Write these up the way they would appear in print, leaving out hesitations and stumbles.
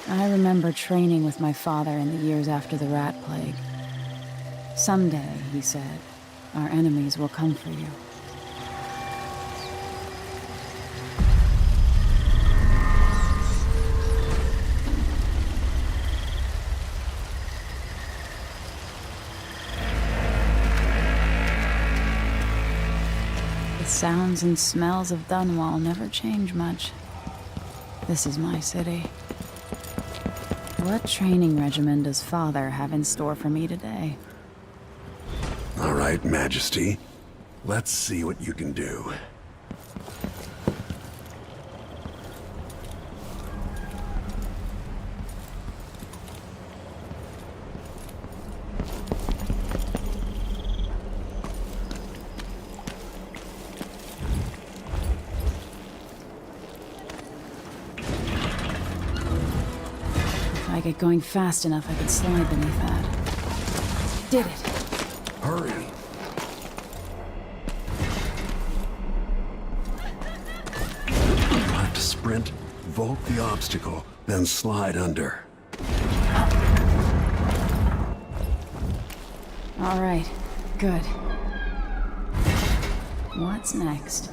I remember training with my father in the years after the rat plague. Someday, he said, our enemies will come for you. The sounds and smells of Dunwall never change much. This is my city. What training regimen does Father have in store for me today? All right, Majesty. Let's see what you can do. If I get going fast enough, I could slide beneath that. Did it! Hurry! You'll have to sprint, vault the obstacle, then slide under. All right, good. What's next?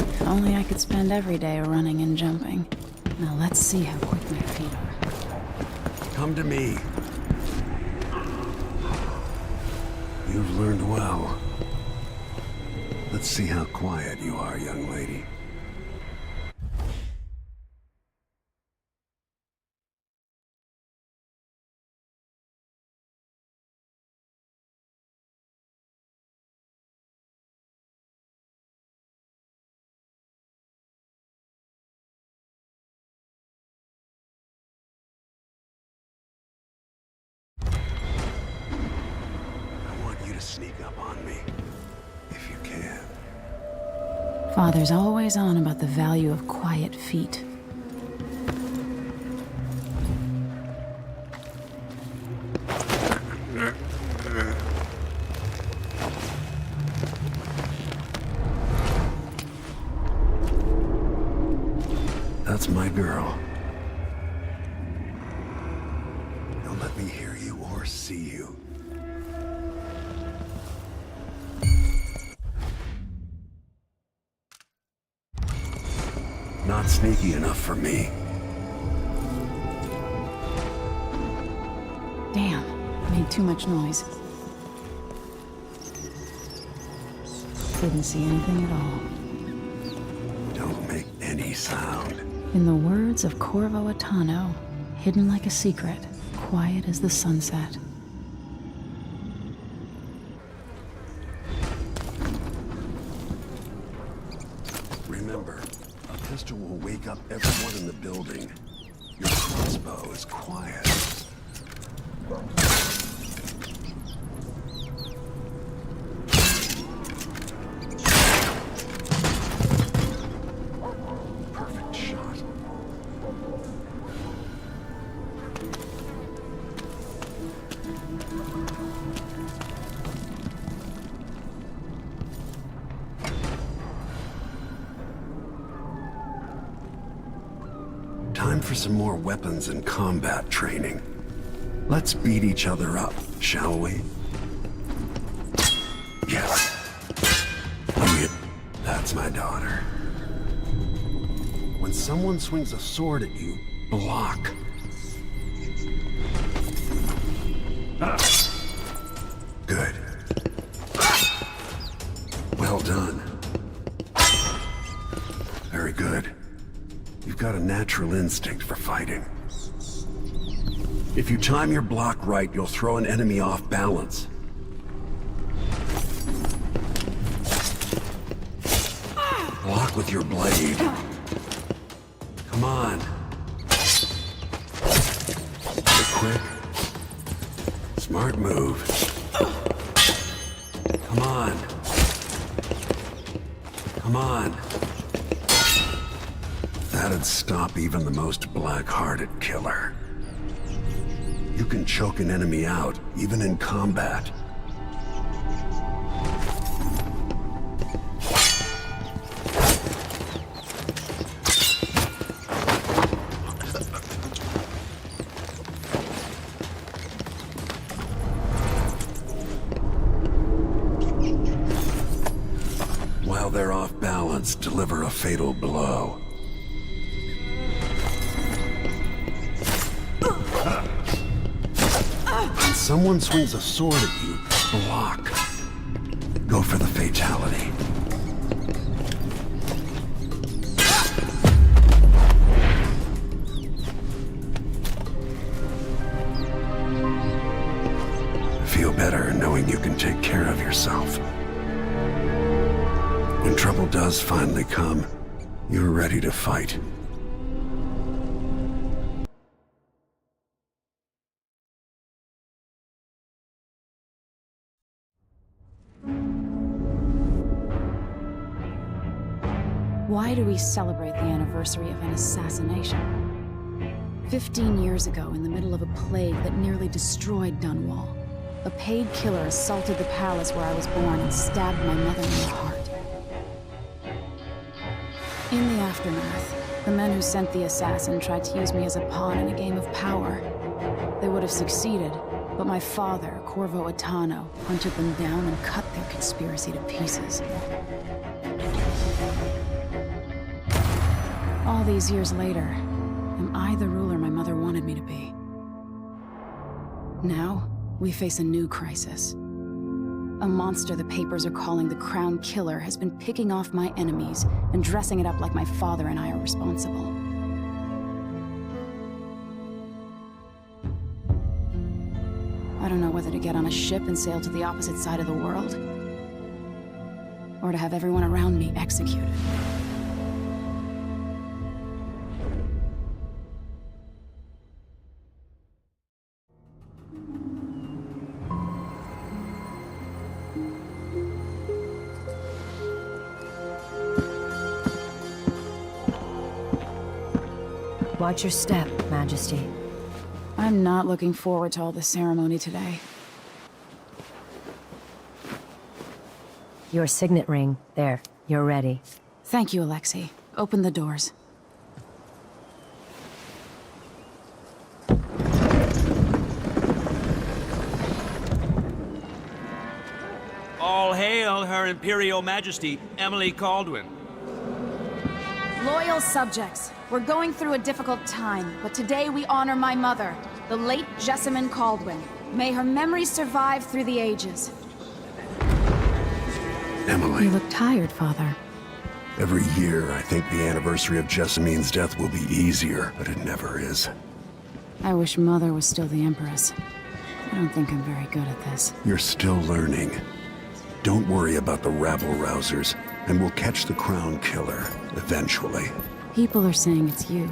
If only I could spend every day running and jumping. Now let's see how quick my feet are. Come to me. You've learned well. Let's see how quiet you are, young lady. Sneak up on me, if you can. Father's always on about the value of quiet feet. That's my girl. Don't let me hear you or see you. Not sneaky enough for me. Damn, made too much noise. Didn't see anything at all. Don't make any sound. In the words of Corvo Atano, hidden like a secret, quiet as the sunset. Remember, a pistol will wake up everyone in the building. Your crossbow is quiet. Perfect shot. Time for some more weapons and combat training. Let's beat each other up, shall we? Yes. That's my daughter. When someone swings a sword at you, block. Good. Well done. Very good. You've got a natural instinct for fighting. If you time your block right, you'll throw an enemy off balance. Block with your blade. Come on. You're quick. Smart move. Come on. Come on. That'd stop even the most black-hearted killer. You can choke an enemy out, even in combat. While they're off balance, deliver a fatal blow. When someone swings a sword at you, block. Go for the fatality. Feel better knowing you can take care of yourself. When trouble does finally come, you're ready to fight. Why do we celebrate the anniversary of an assassination? 15 years ago, in the middle of a plague that nearly destroyed Dunwall, a paid killer assaulted the palace where I was born and stabbed my mother in the heart. In the aftermath, the men who sent the assassin tried to use me as a pawn in a game of power. They would have succeeded, but my father, Corvo Atano, hunted them down and cut their conspiracy to pieces. All these years later, am I the ruler my mother wanted me to be? Now, we face a new crisis. A monster the papers are calling the Crown Killer has been picking off my enemies and dressing it up like my father and I are responsible. I don't know whether to get on a ship and sail to the opposite side of the world, or to have everyone around me executed. Watch your step, Majesty. I'm not looking forward to all the ceremony today. Your signet ring. There, you're ready. Thank you, Alexei. Open the doors. All hail Her Imperial Majesty, Emily Caldwin. Loyal subjects, we're going through a difficult time, but today we honor my mother, the late Jessamine Caldwin. May her memory survive through the ages. Emily. You look tired, Father. Every year, I think the anniversary of Jessamine's death will be easier, but it never is. I wish Mother was still the Empress. I don't think I'm very good at this. You're still learning. Don't worry about the rabble-rousers, and we'll catch the Crown Killer, eventually. People are saying it's you.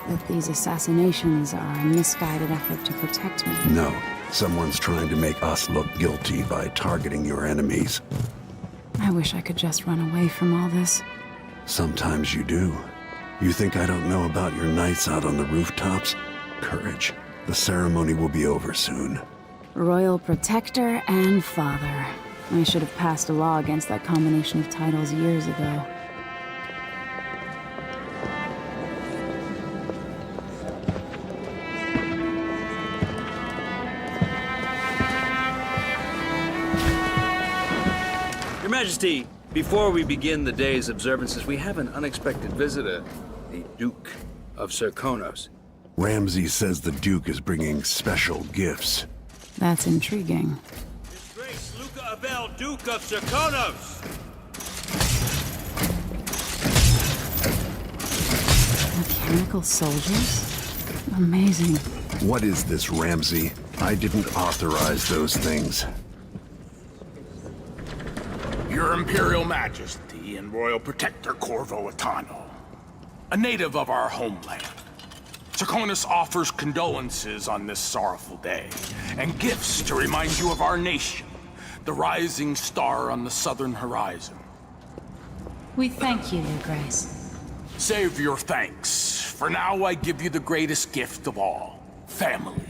That these assassinations are a misguided effort to protect me. No, someone's trying to make us look guilty by targeting your enemies. I wish I could just run away from all this. Sometimes you do. You think I don't know about your nights out on the rooftops? Courage. The ceremony will be over soon. Royal Protector and Father. I should have passed a law against that combination of titles years ago. Your Majesty, before we begin the day's observances, we have an unexpected visitor, the Duke of Serkonos. Ramsay says the Duke is bringing special gifts. That's intriguing. His Grace Luca Abel, Duke of Serkonos! Mechanical soldiers? Amazing. What is this, Ramsey? I didn't authorize those things. Your Imperial Majesty and Royal Protector Corvo Atano, a native of our homeland. Serkonos offers condolences on this sorrowful day, and gifts to remind you of our nation, the rising star on the southern horizon. We thank you, Your Grace. Save your thanks. For now, I give you the greatest gift of all, family.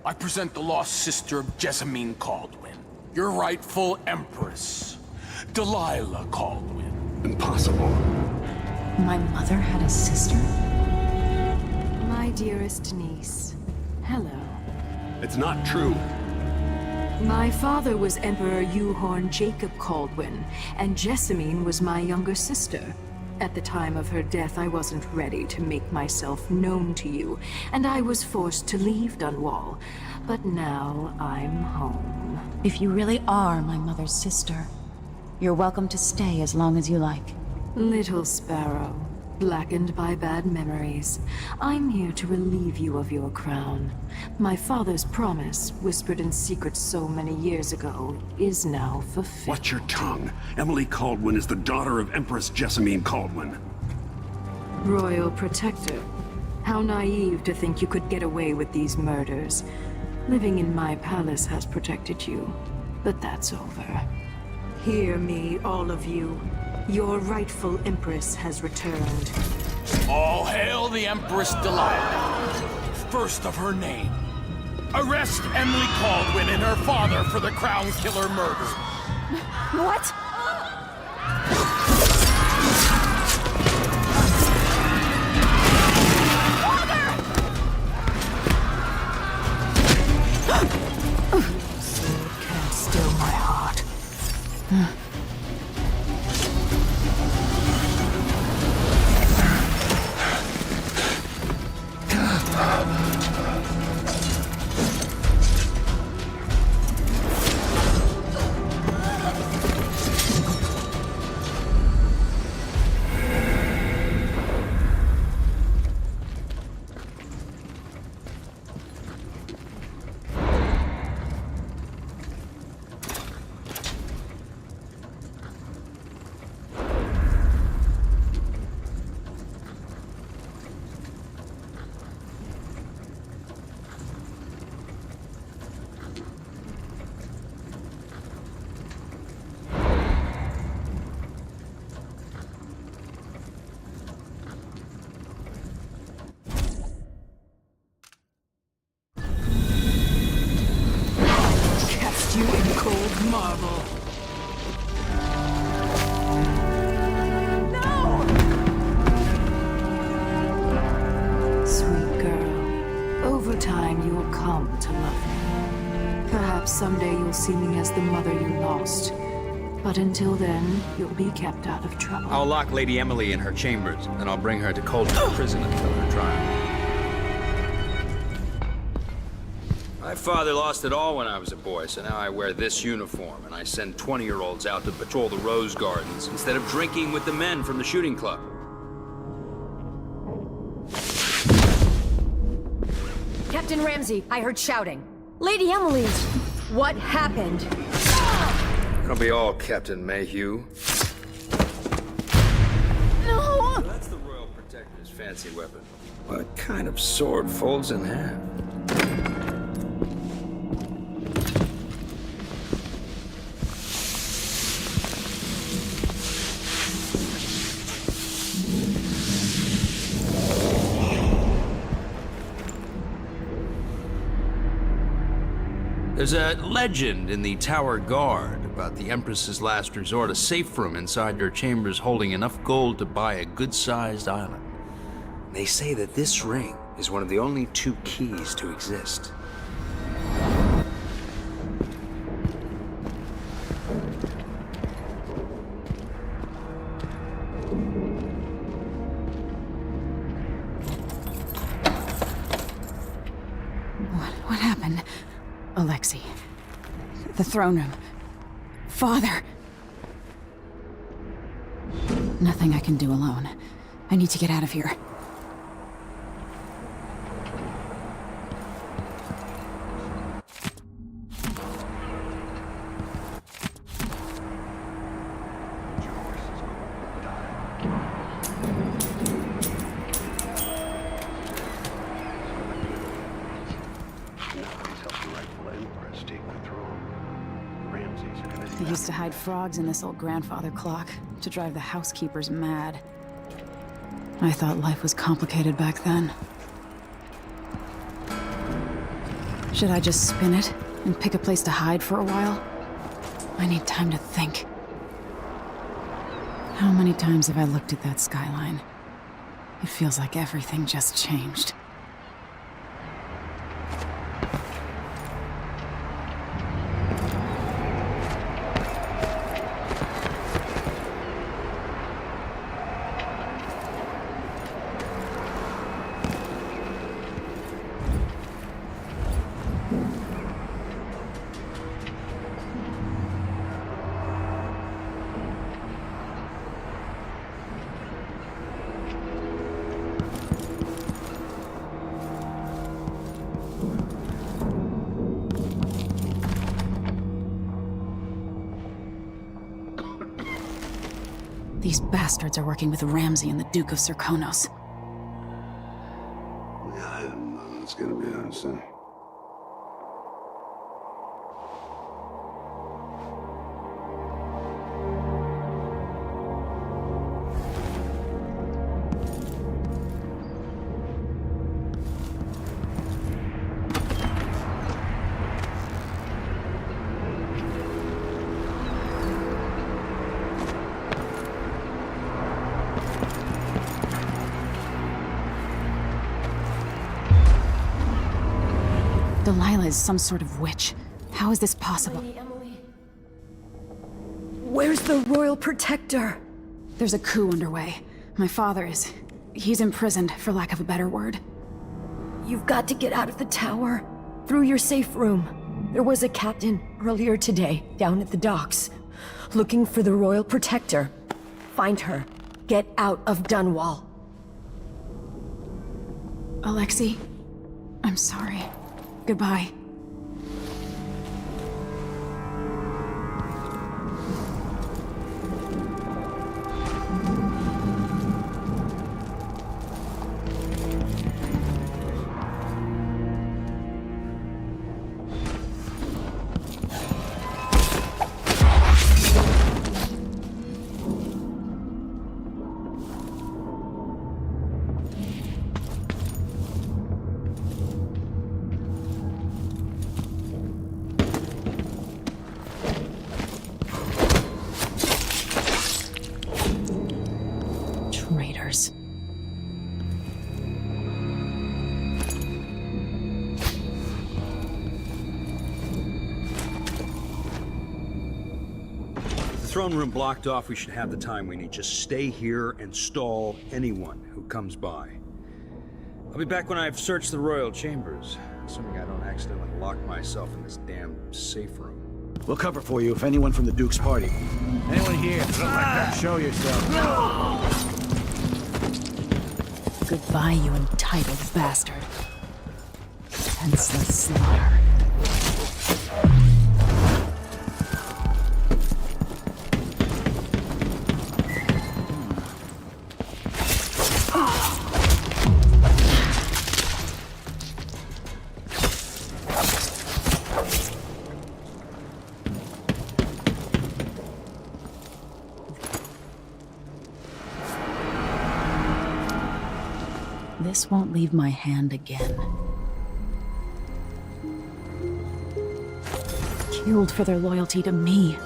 I present the lost sister of Jessamine Caldwin, your rightful empress, Delilah Caldwin. Impossible. My mother had a sister? My dearest niece, hello. It's not true. My father was Emperor Yuhorn Jacob Caldwin, and Jessamine was my younger sister. At the time of her death, I wasn't ready to make myself known to you, and I was forced to leave Dunwall. But now I'm home. If you really are my mother's sister, you're welcome to stay as long as you like. Little sparrow, blackened by bad memories, I'm here to relieve you of your crown. My father's promise, whispered in secret so many years ago, is now fulfilled. Watch your tongue. Emily Caldwin is the daughter of Empress Jessamine Caldwin. Royal Protector, how naive to think you could get away with these murders. Living in my palace has protected you, but that's over. Hear me, all of you. Your rightful Empress has returned. All hail the Empress Delilah, first of her name. Arrest Emily Caldwin and her father for the Crown Killer murder. What? Sword can't still my heart. Cast you in cold marble. Sweet girl, over time you will come to love me. Perhaps someday you'll see me as the mother you lost. But until then, you'll be kept out of trouble. I'll lock Lady Emily in her chambers, then I'll bring her to Coldstream Prison until her trial. My father lost it all when I was a boy, so now I wear this uniform, and I send 20-year-olds out to patrol the rose gardens instead of drinking with the men from the shooting club. Captain Ramsey, I heard shouting. Lady Emily, what happened? It'll be all Captain Mayhew. No! That's the Royal Protector's fancy weapon. What kind of sword folds in half? There's a legend in the Tower Guard about the Empress's last resort, a safe room inside her chambers holding enough gold to buy a good-sized island. They say that this ring is one of the only 2 keys to exist. What happened? Alexei. The throne room. Father. Nothing I can do alone. I need to get out of here. They used to hide frogs in this old grandfather clock to drive the housekeepers mad. I thought life was complicated back then. Should I just spin it and pick a place to hide for a while? I need time to think. How many times have I looked at that skyline? It feels like everything just changed. These bastards are working with Ramsey and the Duke of Serkonos. Yeah, I didn't know that's gonna be honest. Delilah is some sort of witch. How is this possible? Lady Emily. Where's the Royal Protector? There's a coup underway. My father is... he's imprisoned, for lack of a better word. You've got to get out of the tower. Through your safe room. There was a captain earlier today, down at the docks, looking for the Royal Protector. Find her. Get out of Dunwall. Alexei, I'm sorry. Goodbye. Traitors. The throne room blocked off, we should have the time we need. Just stay here and stall anyone who comes by. I'll be back when I've searched the royal chambers, assuming I don't accidentally lock myself in this damn safe room. We'll cover for you if anyone from the Duke's party. Anyone here? Show yourself. Goodbye, you entitled bastard. Senseless slaughter. This won't leave my hand again. Killed for their loyalty to me.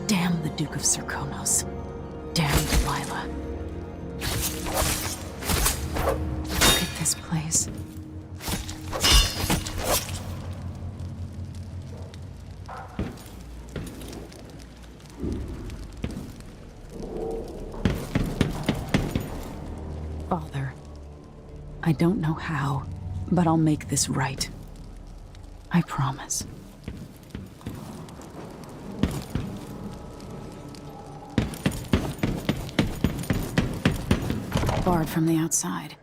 Damn the Duke of Serkonos. Damn Delilah. Look at this place. Father. I don't know how, but I'll make this right. I promise. Barred from the outside.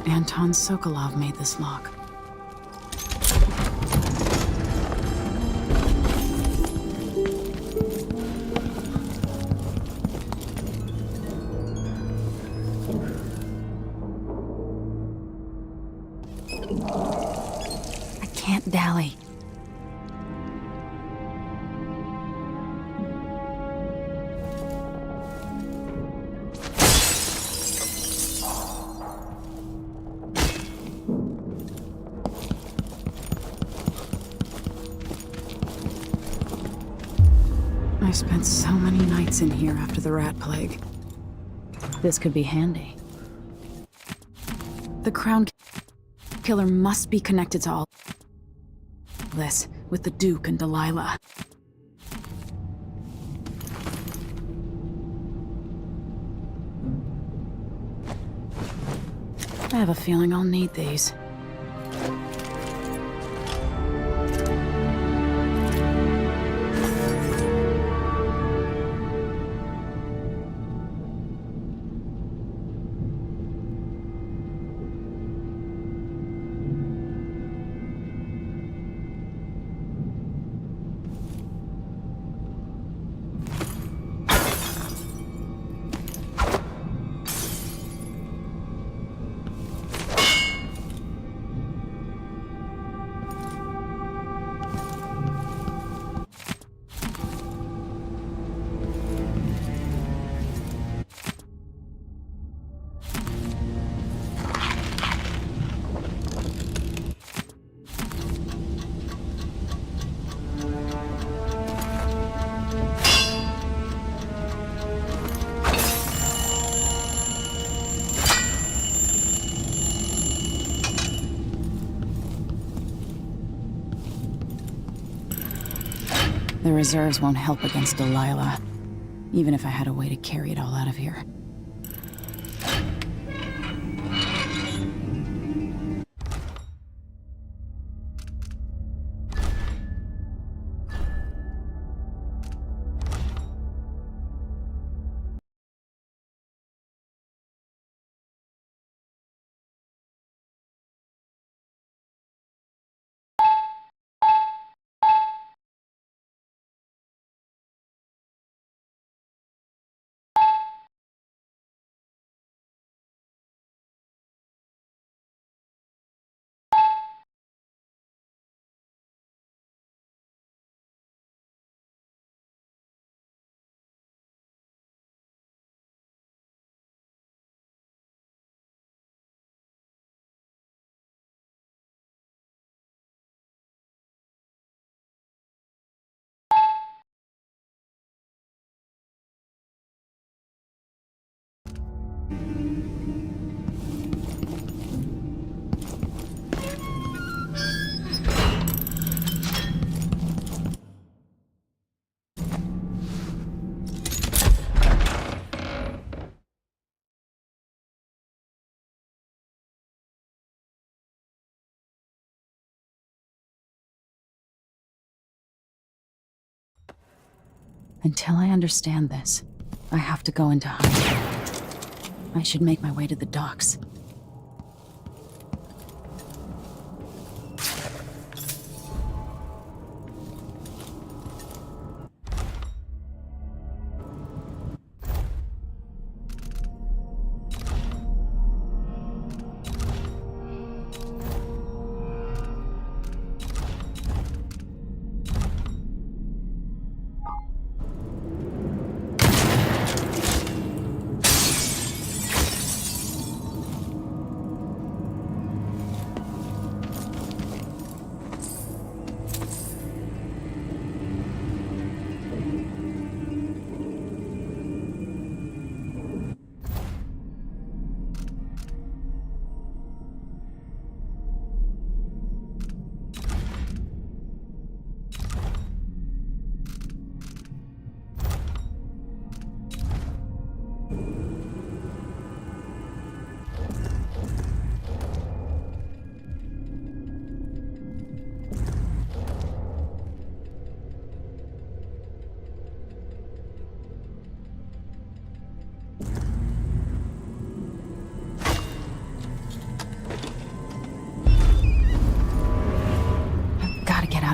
Anton Sokolov made this lock. I can't dally. I spent so many nights in here after the rat plague. This could be handy. The Crown Killer must be connected to all this, with the Duke and Delilah. I have a feeling I'll need these. The reserves won't help against Delilah, even if I had a way to carry it all out of here. Until I understand this, I have to go into hiding. I should make my way to the docks.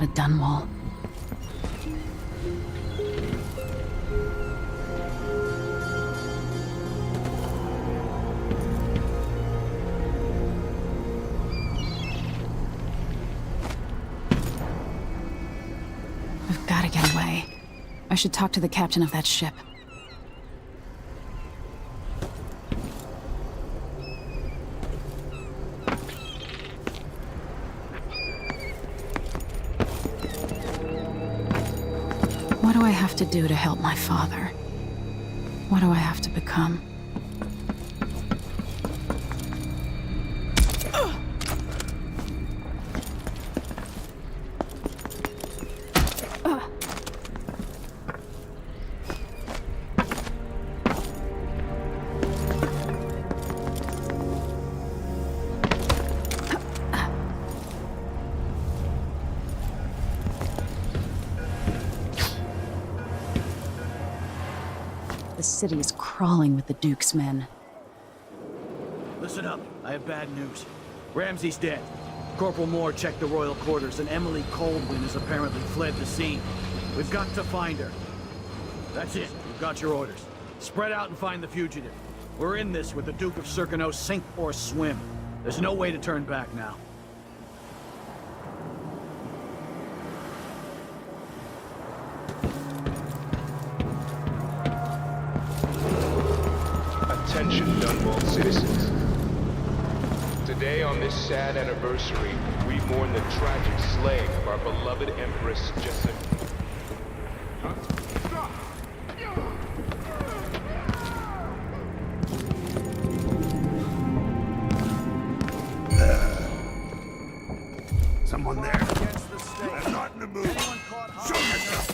of Dunwall. We've got to get away. I should talk to the captain of that ship. What do I have to do to help my father? What do I have to become? The city is crawling with the Duke's men. Listen up. I have bad news. Ramsey's dead. Corporal Moore checked the royal quarters, and Emily Coldwin has apparently fled the scene. We've got to find her. That's it. You've got your orders. Spread out and find the fugitive. We're in this with the Duke of Circano, sink or swim. There's no way to turn back now. Attention, Dunwall citizens. Today, on this sad anniversary, we mourn the tragic slaying of our beloved Empress Jessamine. Someone there? I'm not in the mood. Show yourself!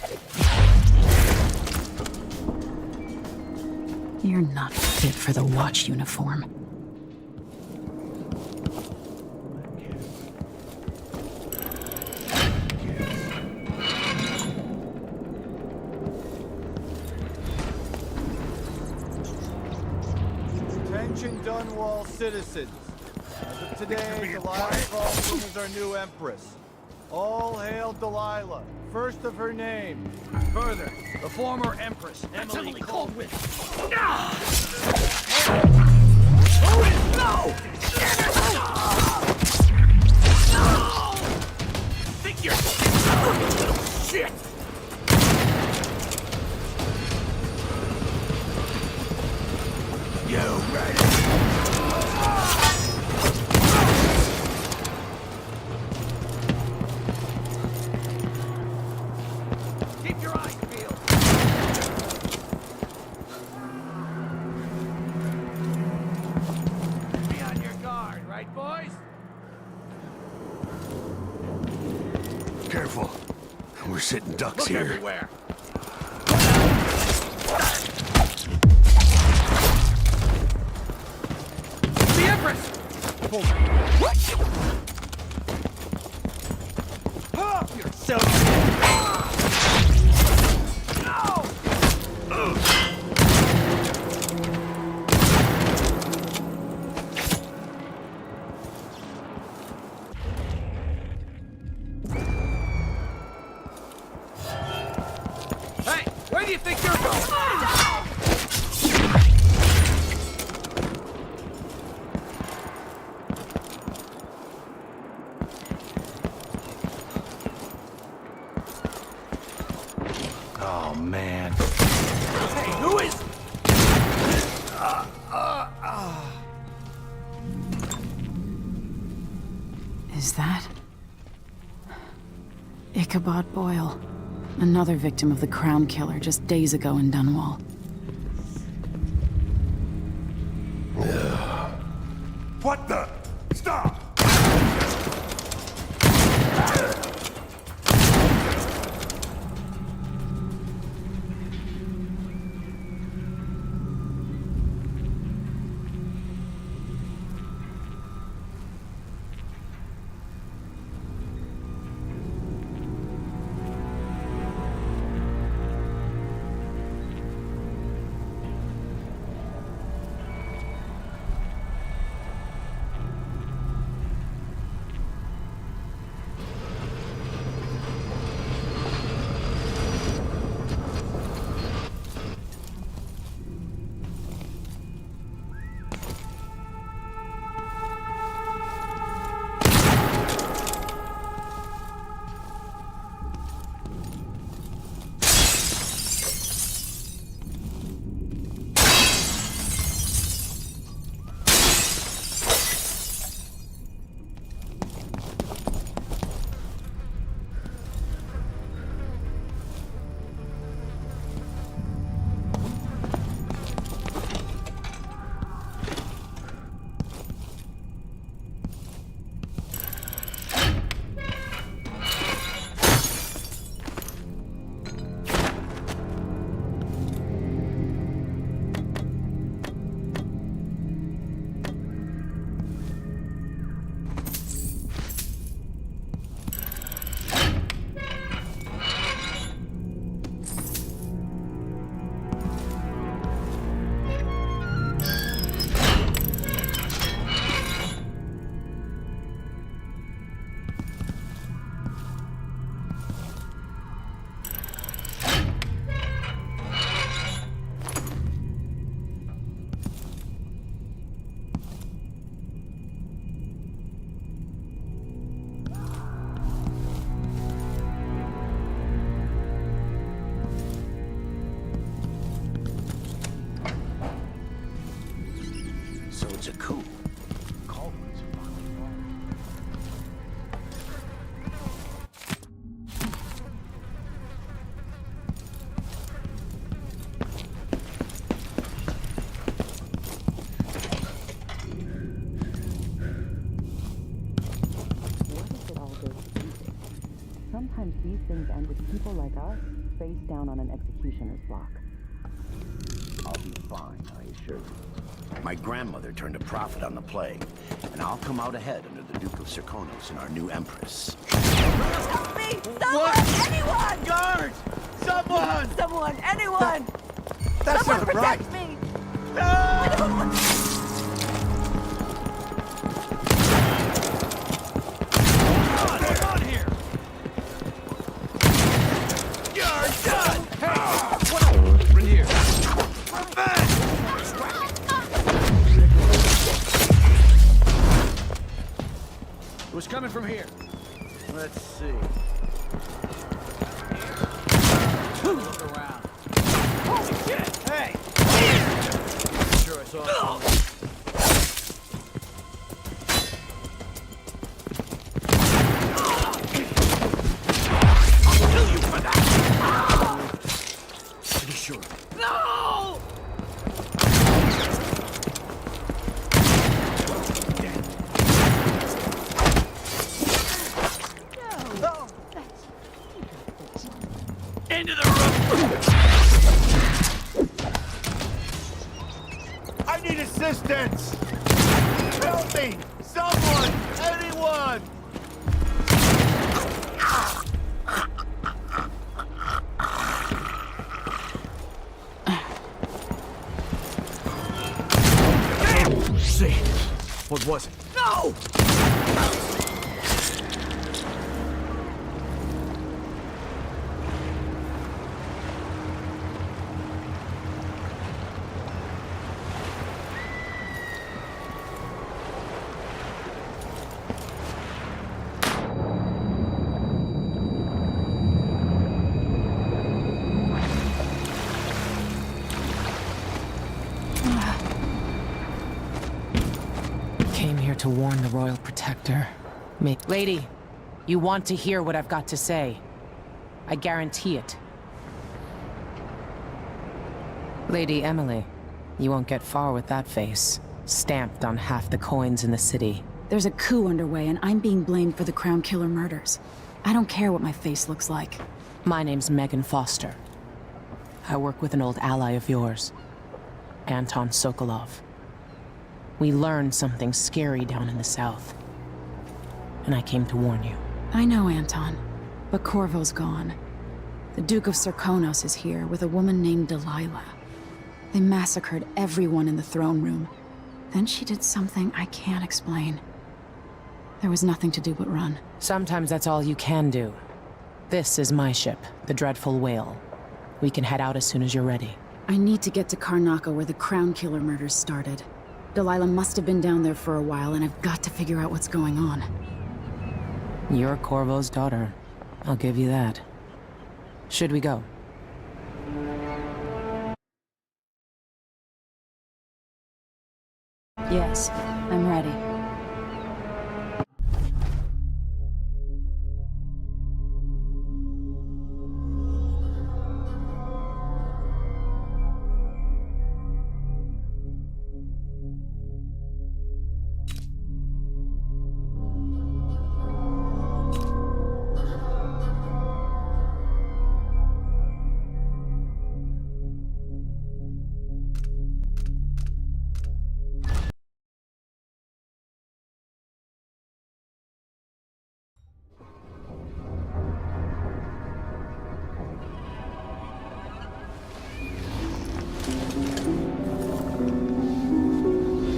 You're not fit for the watch uniform. Attention Dunwall citizens. As of today, Delilah Caldwin is our new Empress. All hail Delilah, first of her name. Further, the former Empress, Emily Coldwin. Think you're shit! You ready? Keep your eyes peeled. Be on your guard, right, boys? Careful. We're sitting ducks Look here. everywhere. The Empress! You're so... Hey, where do you think you're going? Oh, man. Hey, who is... Is that... Ichabod Boyle. Another victim of the Crown Killer just days ago in Dunwall. What the? Stop! So it's a coup. Caldwell's finally wrong. What if it all goes stupid? Sometimes these things end with people like us face down on an executioner's block. I'll be fine, I assure you. My grandmother turned a profit on the plague, and I'll come out ahead under the Duke of Serkonos and our new Empress. Help me! Someone! Anyone! Guards! Someone! Someone! Anyone! That's Someone not right! protect me! No! What's on here? You're done! Hey! What? Right here. It was coming from here. Let's see. Look around. Holy shit! Hey! I'm sure I saw it. I'll kill you for that! Pretty sure. No! Into the room! I need assistance! Help me! Someone! Anyone! See, what was it? No! Came here to warn the Royal Protector. Lady, you want to hear what I've got to say. I guarantee it. Lady Emily, you won't get far with that face. Stamped on half the coins in the city. There's a coup underway, and I'm being blamed for the Crown Killer murders. I don't care what my face looks like. My name's Megan Foster. I work with an old ally of yours, Anton Sokolov. We learned something scary down in the south, and I came to warn you. I know, Anton, but Corvo's gone. The Duke of Serkonos is here with a woman named Delilah. They massacred everyone in the throne room. Then she did something I can't explain. There was nothing to do but run. Sometimes that's all you can do. This is my ship, the Dreadful Whale. We can head out as soon as you're ready. I need to get to Karnaca where the Crown Killer murders started. Delilah must have been down there for a while, and I've got to figure out what's going on. You're Corvo's daughter. I'll give you that. Should we go? Yes, I'm ready.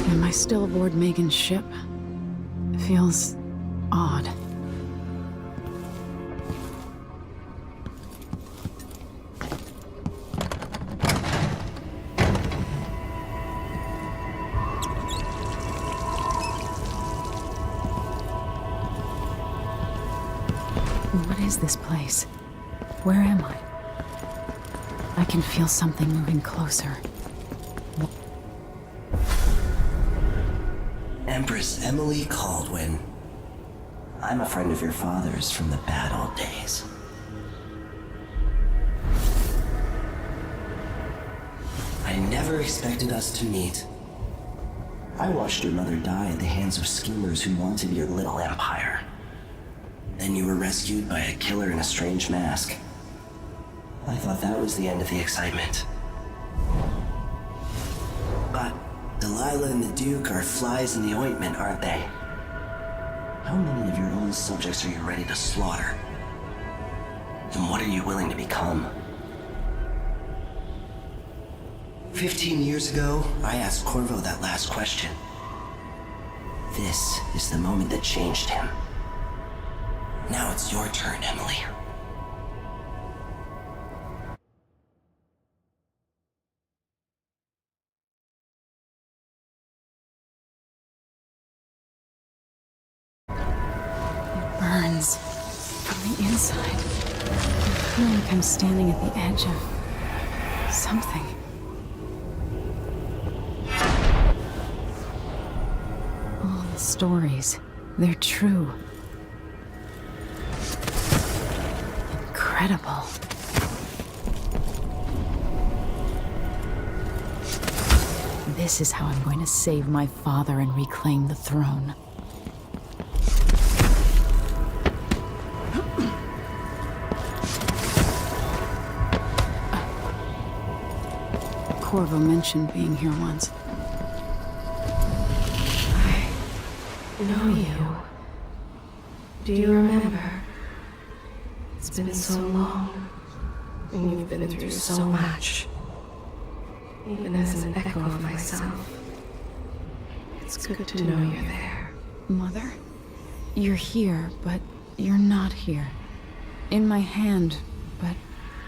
Am I still aboard Megan's ship? It feels odd. What is this place? Where am I? I can feel something moving closer. Empress Emily Caldwin. I'm a friend of your father's from the bad old days. I never expected us to meet. I watched your mother die at the hands of schemers who wanted your little empire. Then you were rescued by a killer in a strange mask. I thought that was the end of the excitement. But Delilah and the Duke are flies in the ointment, aren't they? How many of your own subjects are you ready to slaughter? And what are you willing to become? 15 years ago, I asked Corvo that last question. This is the moment that changed him. Now it's your turn, Emily. It burns from the inside. I feel like I'm standing at the edge of something. All the stories, they're true. Incredible. This is how I'm going to save my father and reclaim the throne. Corvo mentioned being here once. I know you. Do you remember? It's been so long, and you've been through so much. Even as an echo of myself, it's good to know you're there. Mother? You're here, but you're not here. In my hand, but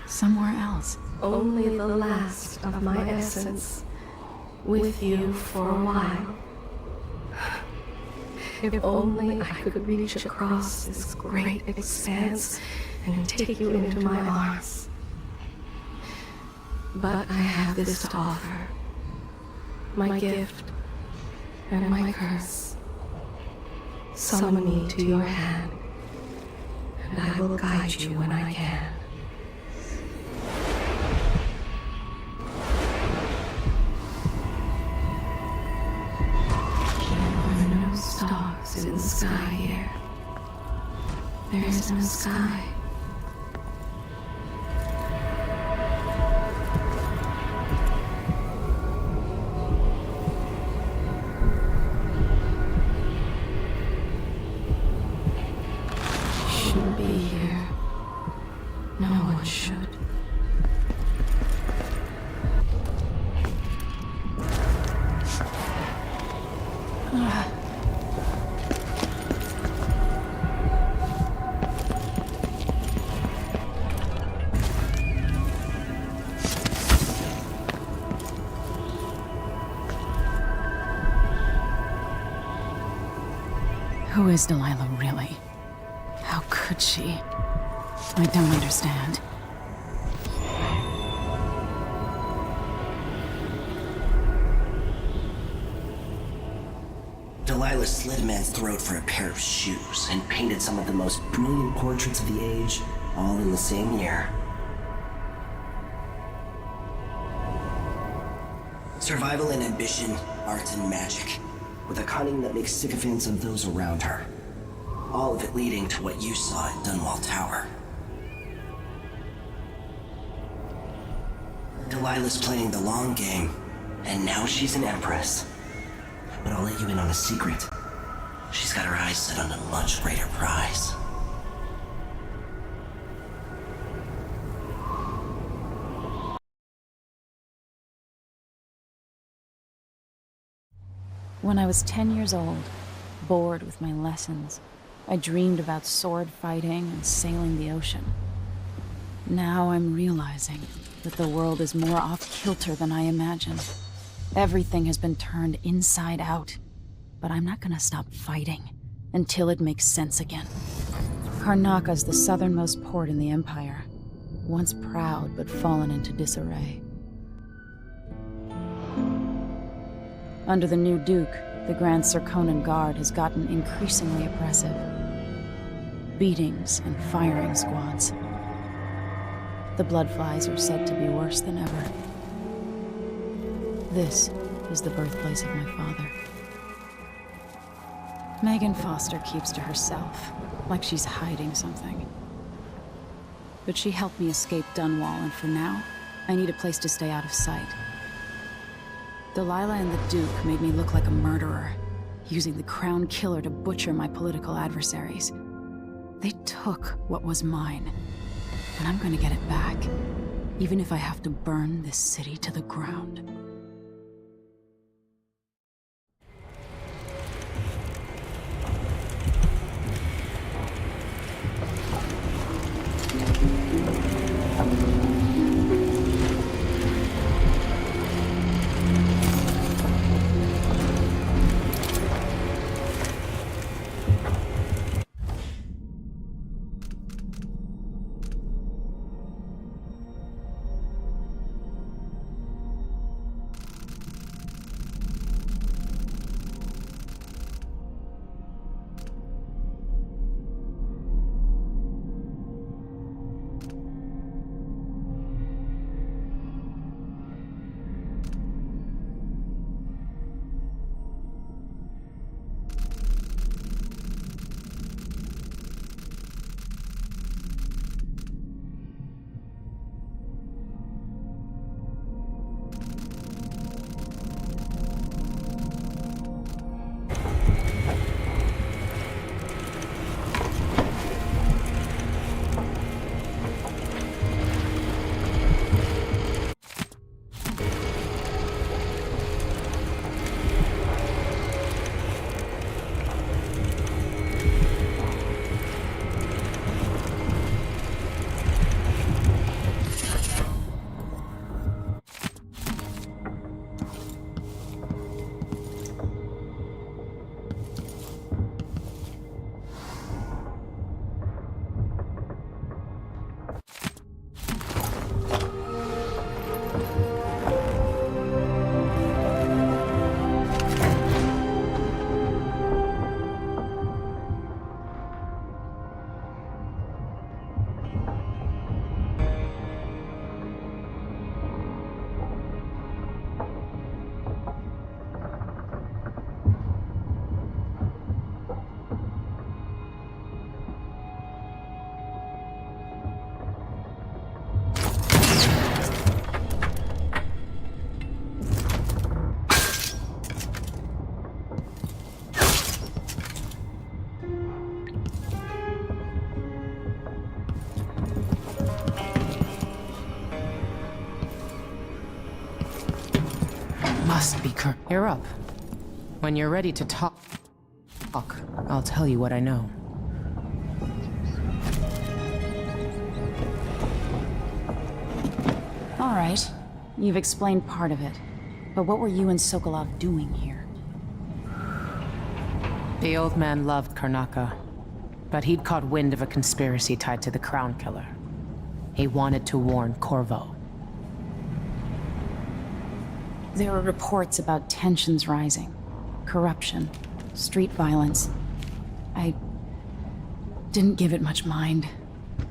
somewhere else. Only the last of my essence, with you for a while. If only I could reach across this great expanse and take you into my arms. But I have this to offer. My gift and my curse. Summon me to your hand, and I will guide you when I can. There are no stars in the sky here. There is no sky. Shouldn't be here. No one should. Who is Delilah really? How could she? I don't understand. Delilah slit a man's throat for a pair of shoes and painted some of the most brilliant portraits of the age, all in the same year. Survival and ambition, art and magic, with a cunning that makes sycophants of those around her. All of it leading to what you saw at Dunwall Tower. Delilah's playing the long game, and now she's an empress. But I'll let you in on a secret. She's got her eyes set on a much greater prize. When I was 10 years old, bored with my lessons, I dreamed about sword fighting and sailing the ocean. Now I'm realizing that the world is more off-kilter than I imagined. Everything has been turned inside out, but I'm not gonna stop fighting until it makes sense again. Karnaka's the southernmost port in the Empire, once proud but fallen into disarray. Under the new Duke, the Grand Serkonan Guard has gotten increasingly oppressive. Beatings and firing squads. The bloodflies are said to be worse than ever. This is the birthplace of my father. Megan Foster keeps to herself, like she's hiding something. But she helped me escape Dunwall, and for now, I need a place to stay out of sight. Delilah and the Duke made me look like a murderer, using the Crown Killer to butcher my political adversaries. They took what was mine, and I'm gonna get it back, even if I have to burn this city to the ground. Must be You're up. When you're ready to talk, I'll tell you what I know. All right. You've explained part of it. But what were you and Sokolov doing here? The old man loved Karnaka, but he'd caught wind of a conspiracy tied to the Crown Killer. He wanted to warn Corvo. There were reports about tensions rising, corruption, street violence. I didn't give it much mind.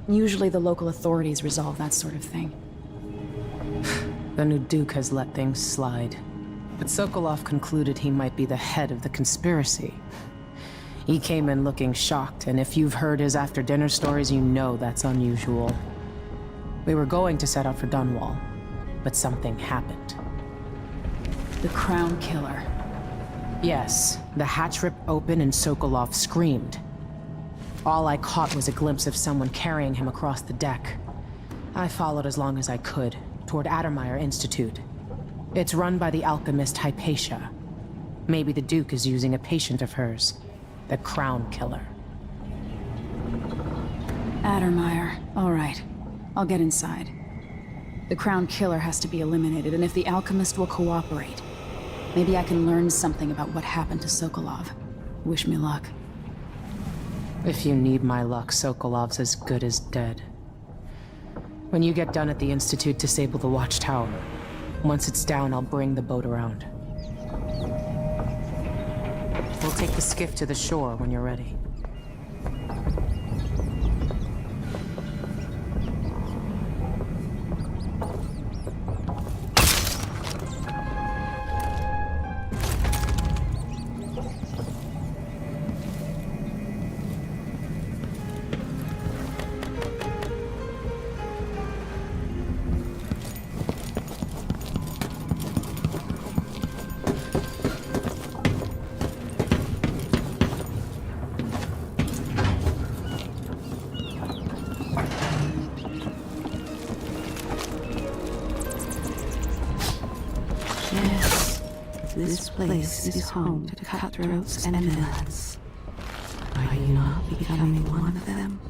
Usually the local authorities resolve that sort of thing. The new Duke has let things slide. But Sokolov concluded he might be the head of the conspiracy. He came in looking shocked, and if you've heard his after-dinner stories, you know that's unusual. We were going to set out for Dunwall, but something happened. The Crown Killer. Yes, the hatch ripped open and Sokolov screamed. All I caught was a glimpse of someone carrying him across the deck. I followed as long as I could, toward Addermeyer Institute. It's run by the alchemist Hypatia. Maybe the Duke is using a patient of hers, the Crown Killer. Addermeyer. All right. I'll get inside. The Crown Killer has to be eliminated, and if the alchemist will cooperate, maybe I can learn something about what happened to Sokolov. Wish me luck. If you need my luck, Sokolov's as good as dead. When you get done at the Institute, disable the watchtower. Once it's down, I'll bring the boat around. We'll take the skiff to the shore when you're ready. Yes, this place is home to cutthroats and villains. Are you not becoming one of them?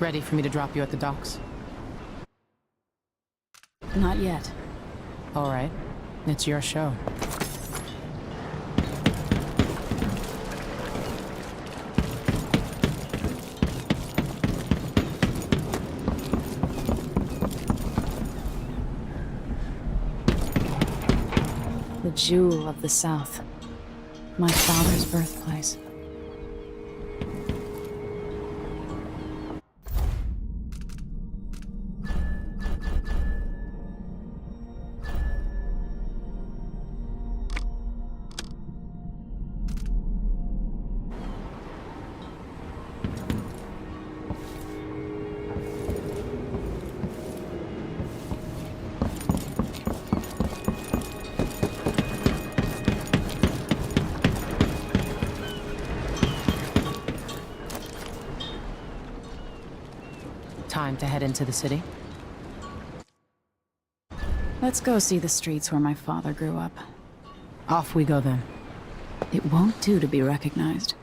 Ready for me to drop you at the docks? Not yet. All right. It's your show. The jewel of the South. My father's birthplace. Time to head into the city. Let's go see the streets where my father grew up. Off we go then. It won't do to be recognized.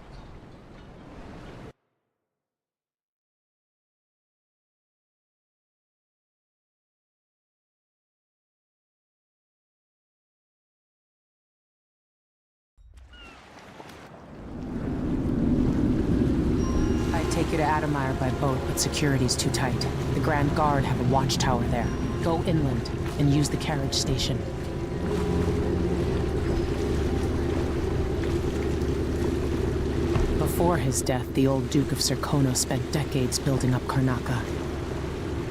Take you to Adamire by boat, but security's too tight. The Grand Guard have a watchtower there. Go inland and use the carriage station. Before his death, the old Duke of Serkonos spent decades building up Karnaca.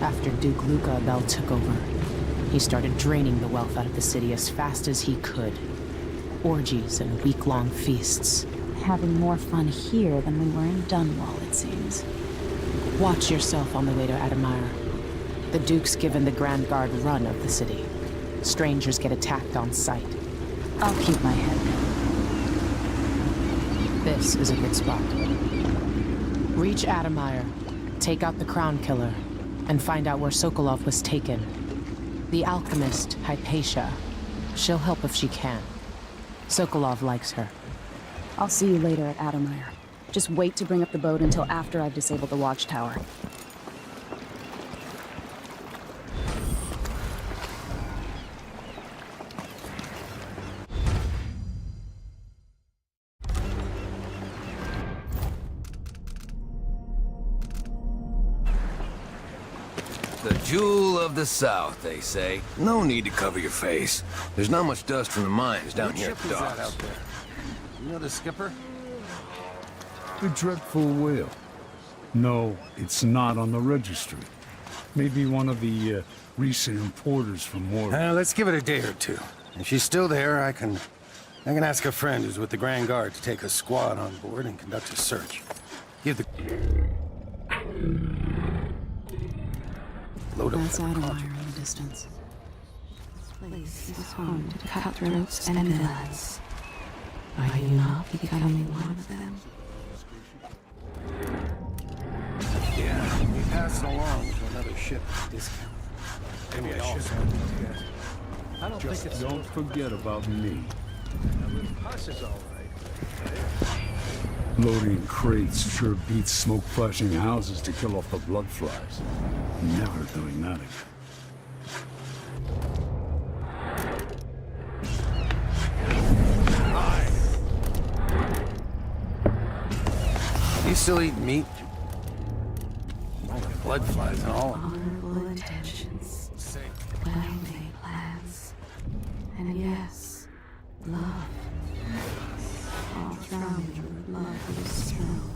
After Duke Luca Abel took over, he started draining the wealth out of the city as fast as he could. Orgies and week-long feasts. Having more fun here than we were in Dunwall, it seems. Watch yourself on the way to Adamire. The Duke's given the Grand Guard run of the city. Strangers get attacked on sight. I'll keep my head down. This is a good spot. Reach Adamire, take out the Crown Killer, and find out where Sokolov was taken. The alchemist, Hypatia. She'll help if she can. Sokolov likes her. I'll see you later at Adamire. Just wait to bring up the boat until after I've disabled the watchtower. The jewel of the South, they say. No need to cover your face. There's not much dust from the mines down here at the docks. You know the skipper? The dreadful whale. No, it's not on the registry. Maybe one of the recent importers from War. Let's give it a day or two. If she's still there, I can ask a friend who's with the Grand Guard to take a squad on board and conduct a search. Give the... Load up. That's Adamire in the distance. This place is home to cutthroats and villains. Are you not becoming one of them? Yeah, we pass it along to another ship at discount. Maybe I should. I don't think it's... Don't forget about me. Us is all right. Loading crates sure beats smoke-flashing houses to kill off the blood flies. Never doing that again. You still eat meat? Blood flies and all. Honorable intentions, well-made plans, and yes, love. All drowned with love of his throne.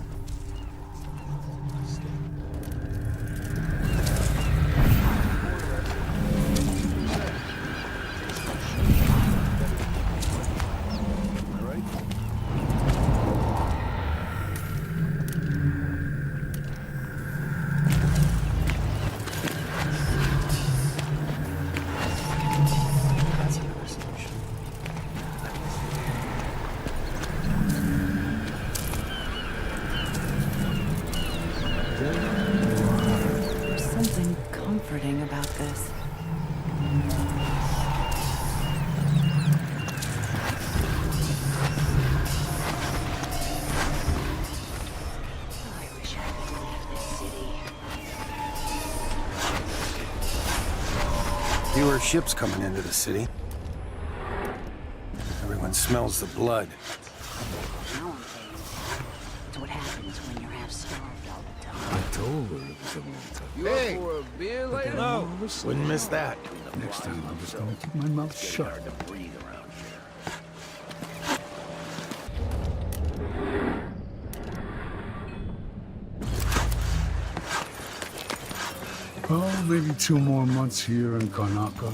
ships coming into the city. Everyone smells the blood. Now I'm paying. It's what happens when you're half-starved all the time. I told her it was a long time. You up for a beer later? No, wouldn't miss that. Next time I'm just gonna keep my mouth shut. Oh, maybe 2 more months here in Karnaka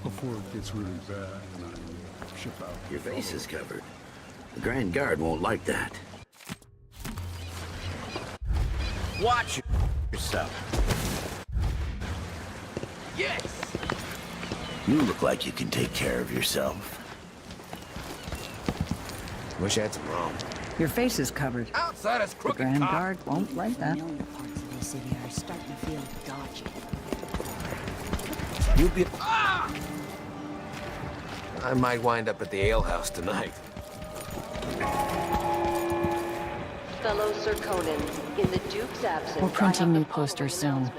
before it gets really bad and I ship out. Your face is covered. The Grand Guard won't like that. Watch yourself. Yes! You look like you can take care of yourself. Wish I had some rum. Your face is covered. Outside us, The crooked Grand cop. Guard won't like that. Familiar parts of the city are starting to feel dodgy. You be... Ah! I might wind up at the alehouse tonight. Fellow Sir Conan, in the Duke's absence, We're printing new posters soon.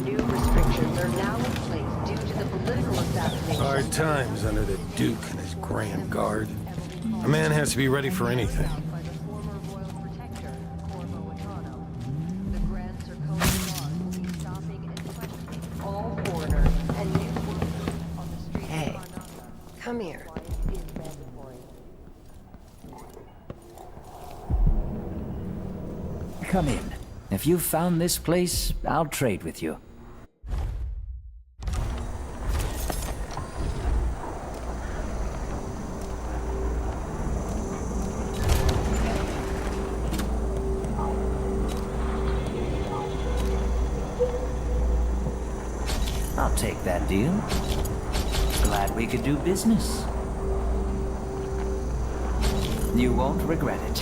New restrictions are now in place due to the political assassination. Hard times under the Duke and his Grand Guard. A man has to be ready for anything. Hey, come here. Come in. If you've found this place, I'll trade with you. I'll take that deal. Glad we could do business. You won't regret it.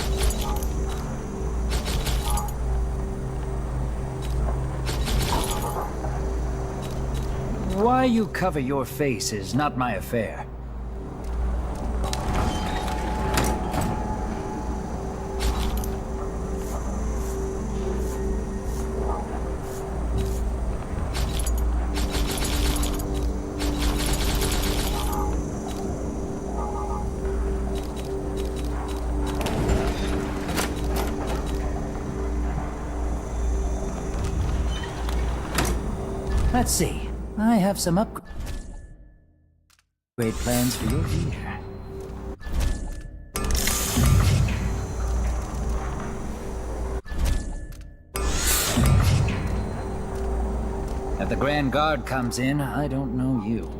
Why you cover your face is not my affair. Let's see. I have some upgrade plans for your gear. If the Grand Guard comes in, I don't know you.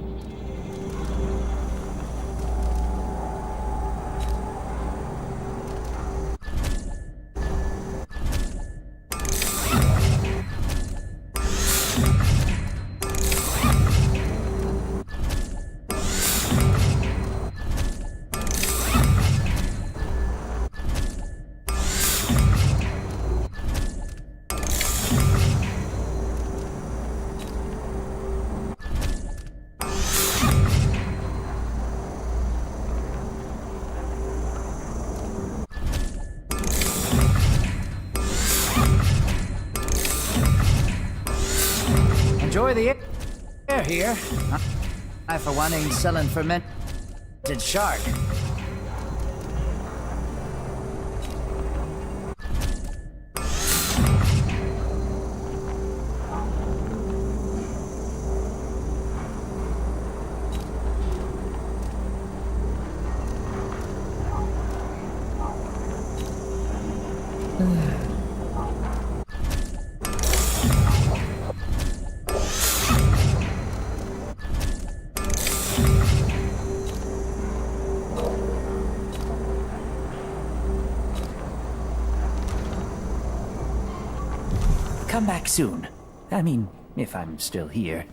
Enjoy the air here. I, for one, ain't selling fermented shark. Come back soon. I mean, if I'm still here.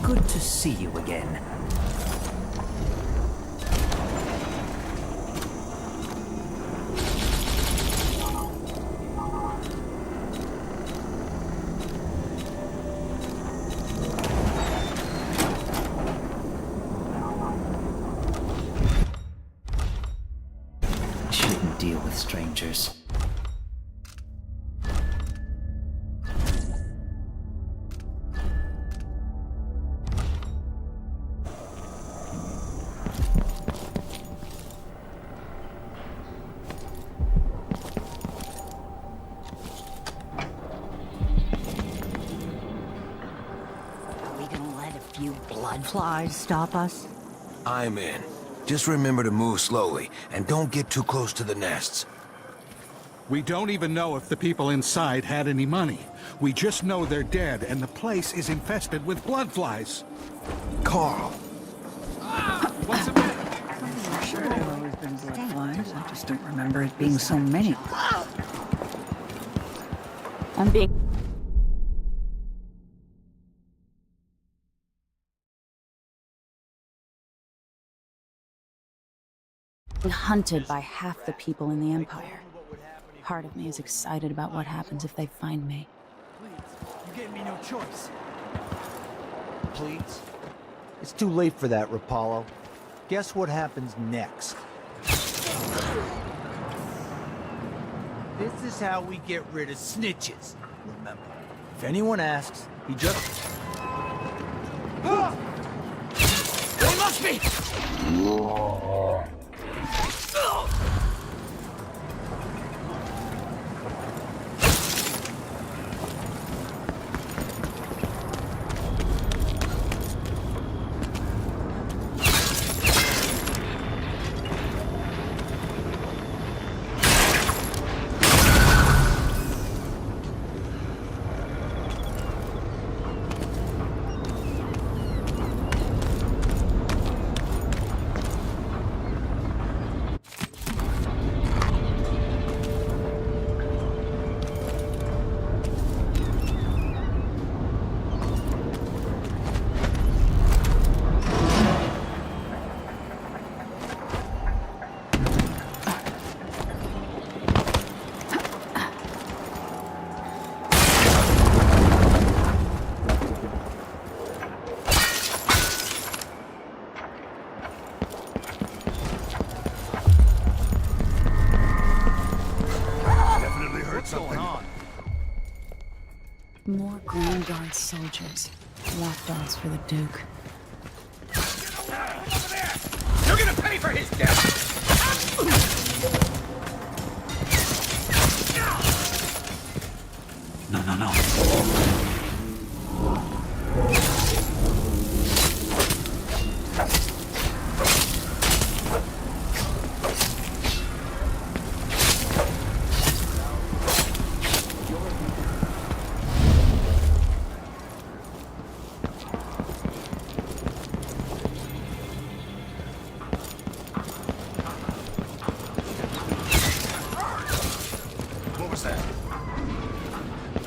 Good to see you again. with strangers. Blood flies stop us? I'm in. Just remember to move slowly, and don't get too close to the nests. We don't even know if the people inside had any money. We just know they're dead, and the place is infested with blood flies. Carl! What's the matter? I'm sure there have always been blood flies. I just don't remember it being so many. I'm being... hunted by half the people in the Empire. Part of me is excited about what happens if they find me. You gave me no choice. Please? It's too late for that, Rapallo. Guess what happens next? This is how we get rid of snitches. Remember, if anyone asks, he just... They must be! More Grand Guard soldiers. Lapdogs for the Duke. You're gonna pay for his death! No.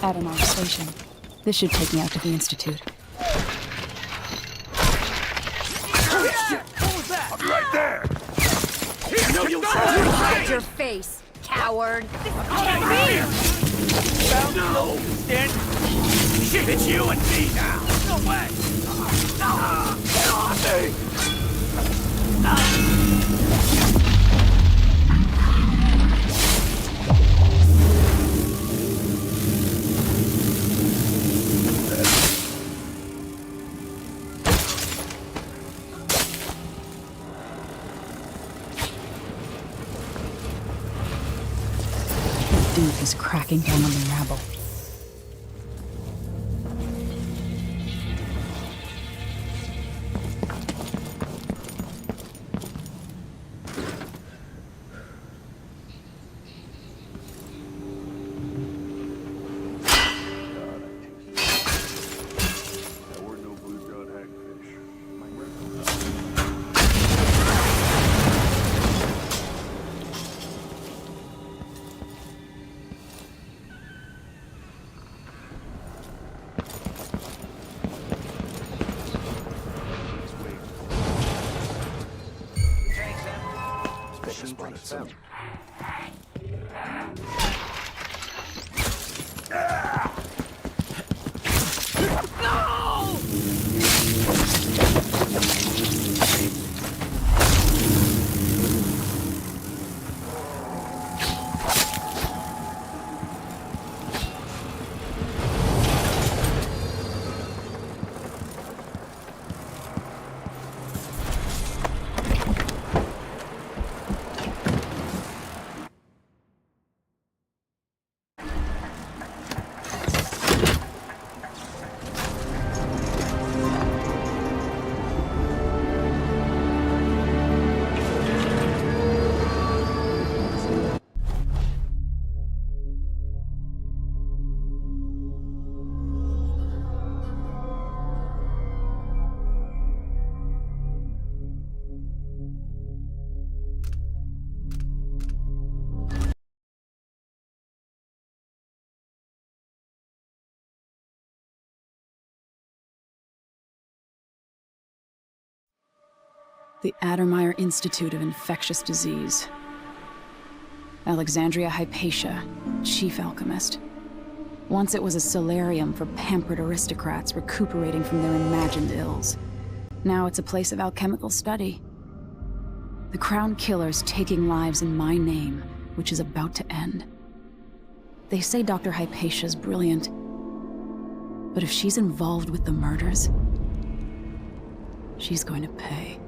At an armed station. This should take me out to the Institute. What was that? I'll be right there! I know you'll hide your face, coward! Here! No! Stand! It's you and me now! No way! Get off me! The Duke is cracking down on the rabble. The Addermeyer Institute of Infectious Disease. Alexandria Hypatia, chief alchemist. Once it was a solarium for pampered aristocrats recuperating from their imagined ills. Now it's a place of alchemical study. The Crown Killer's taking lives in my name, which is about to end. They say Dr. Hypatia's brilliant, but if she's involved with the murders, she's going to pay.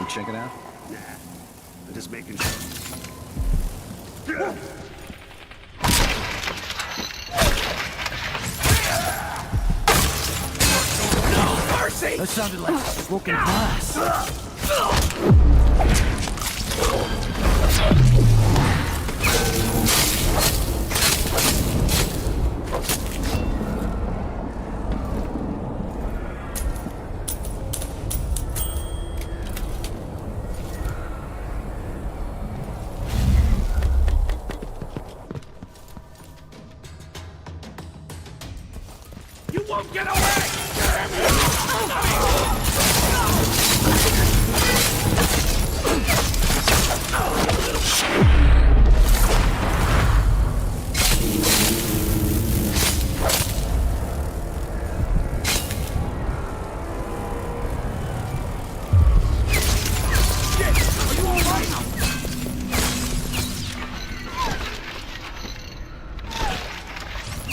Check it out? Nah. I'm just making sure. No mercy! That sounded like broken glass. Get away!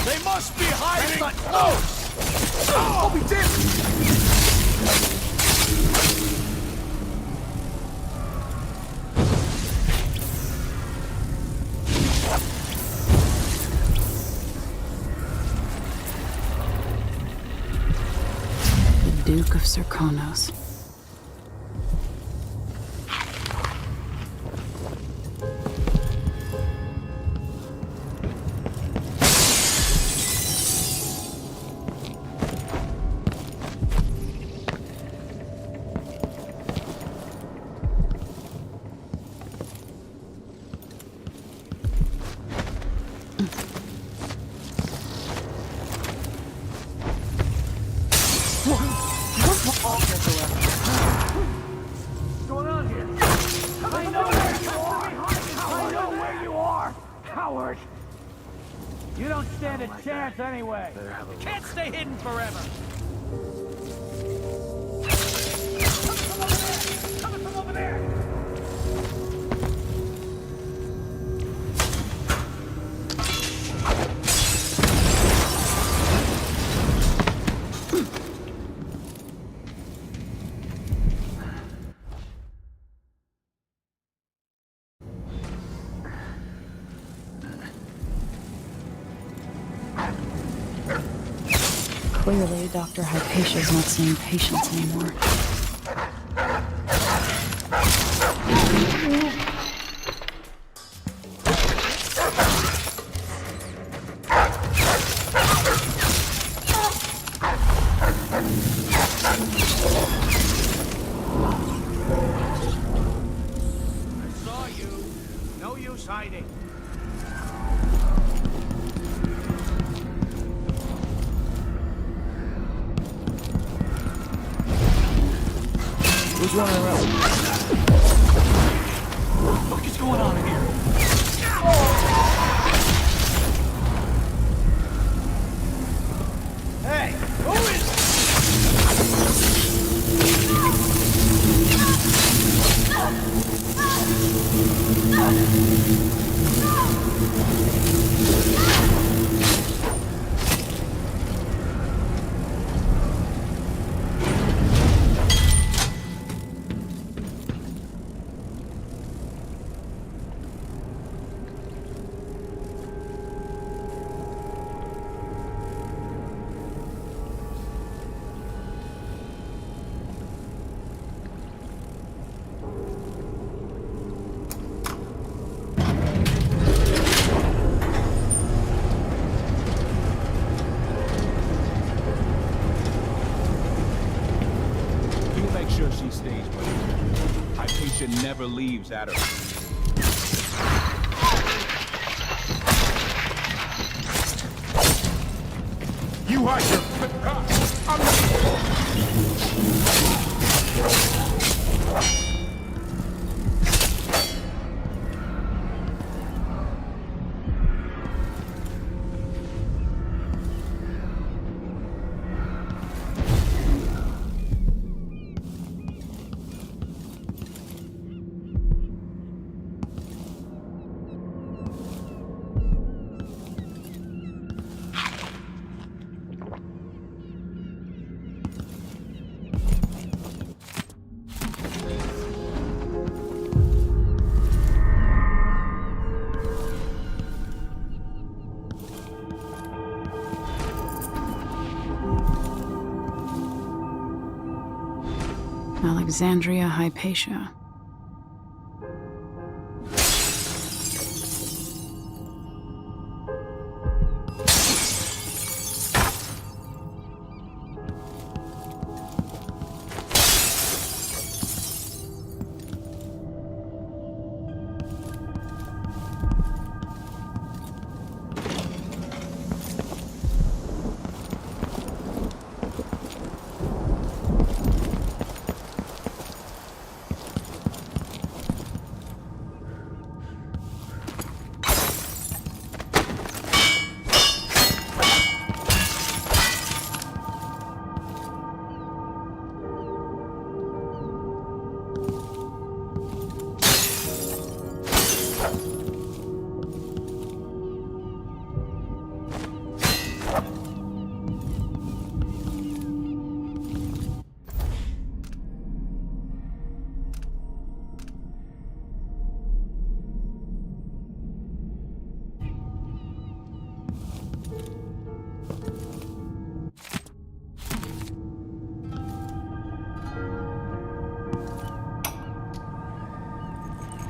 They must be hiding close! Oh, we did! The Duke of Serkonos. What's going on here? I know where you are! I know where you are! Coward! You don't stand a chance anyway! Can't stay hidden forever! Coming from over there! Clearly, Dr. Hypatia's not seeing patients anymore. I saw you. No use hiding. Who's running around? What the fuck is going on in here? Hey, who is... Make sure she stays with you. Hypatia never leaves at her. You are your... Alexandria Hypatia.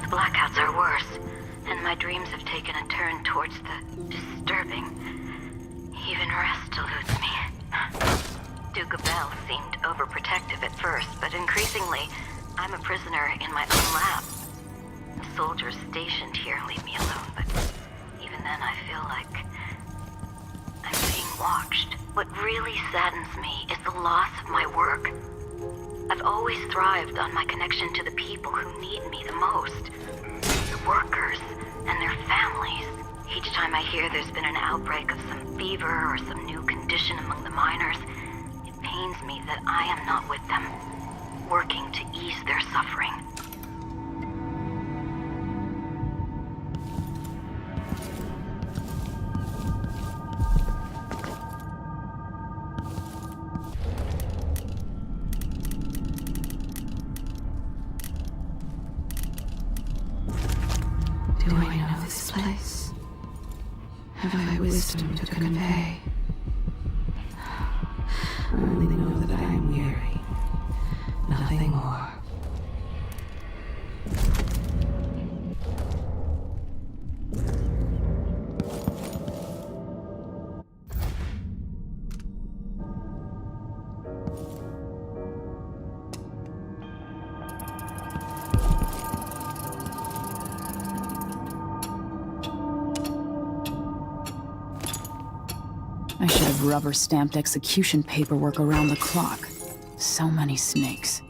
Blackouts are worse, and my dreams have taken a turn towards the disturbing. Even rest eludes me. Duke Bell seemed overprotective at first, but increasingly, I'm a prisoner in my own lab. The soldiers stationed here leave me alone, but even then I feel like I'm being watched. What really saddens me is the loss of my work. I've always thrived on my connection to the people who need me the most. The workers and their families. Each time I hear there's been an outbreak of some fever or some new condition among the miners, it pains me that I am not with them, working to ease their suffering. Do I know this place? Have I wisdom to convey? I only know that I am weary. Nothing more. I should have rubber-stamped execution paperwork around the clock. So many snakes.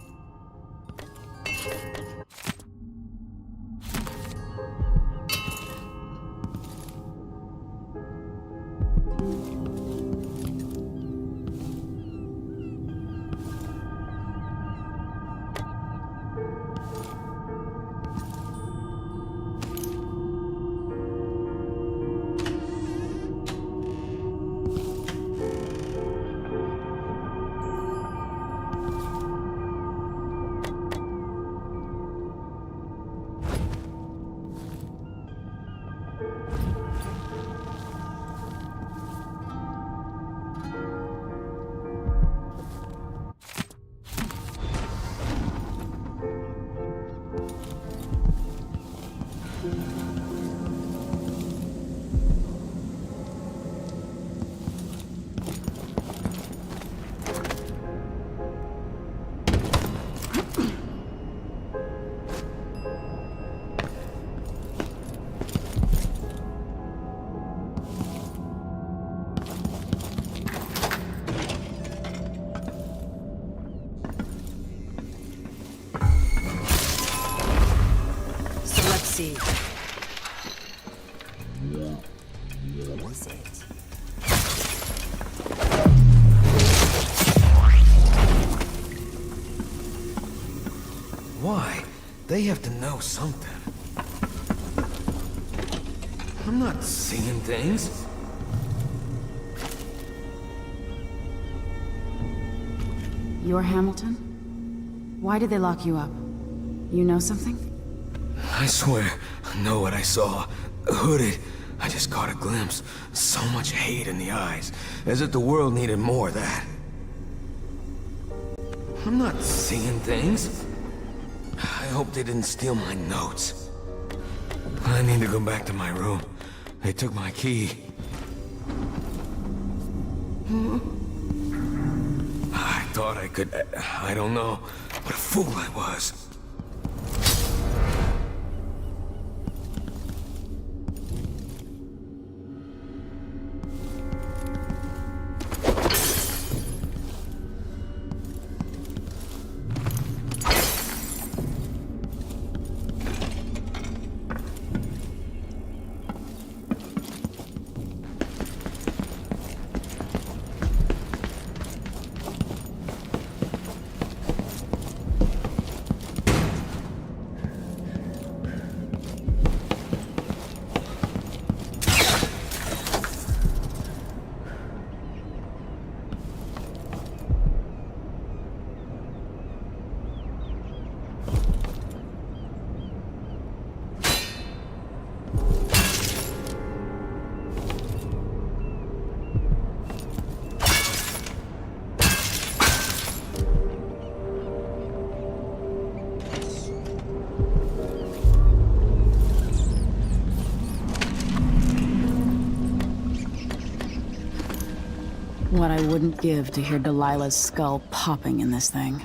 see. Why? They have to know something. I'm not seeing things. You're Hamilton? Why did they lock you up? You know something? I swear, I know what I saw. Hooded. I just caught a glimpse. So much hate in the eyes. As if the world needed more of that. I'm not seeing things. I hope they didn't steal my notes. I need to go back to my room. They took my key. I thought I could... I don't know. What a fool I was. What I wouldn't give to hear Delilah's skull popping in this thing.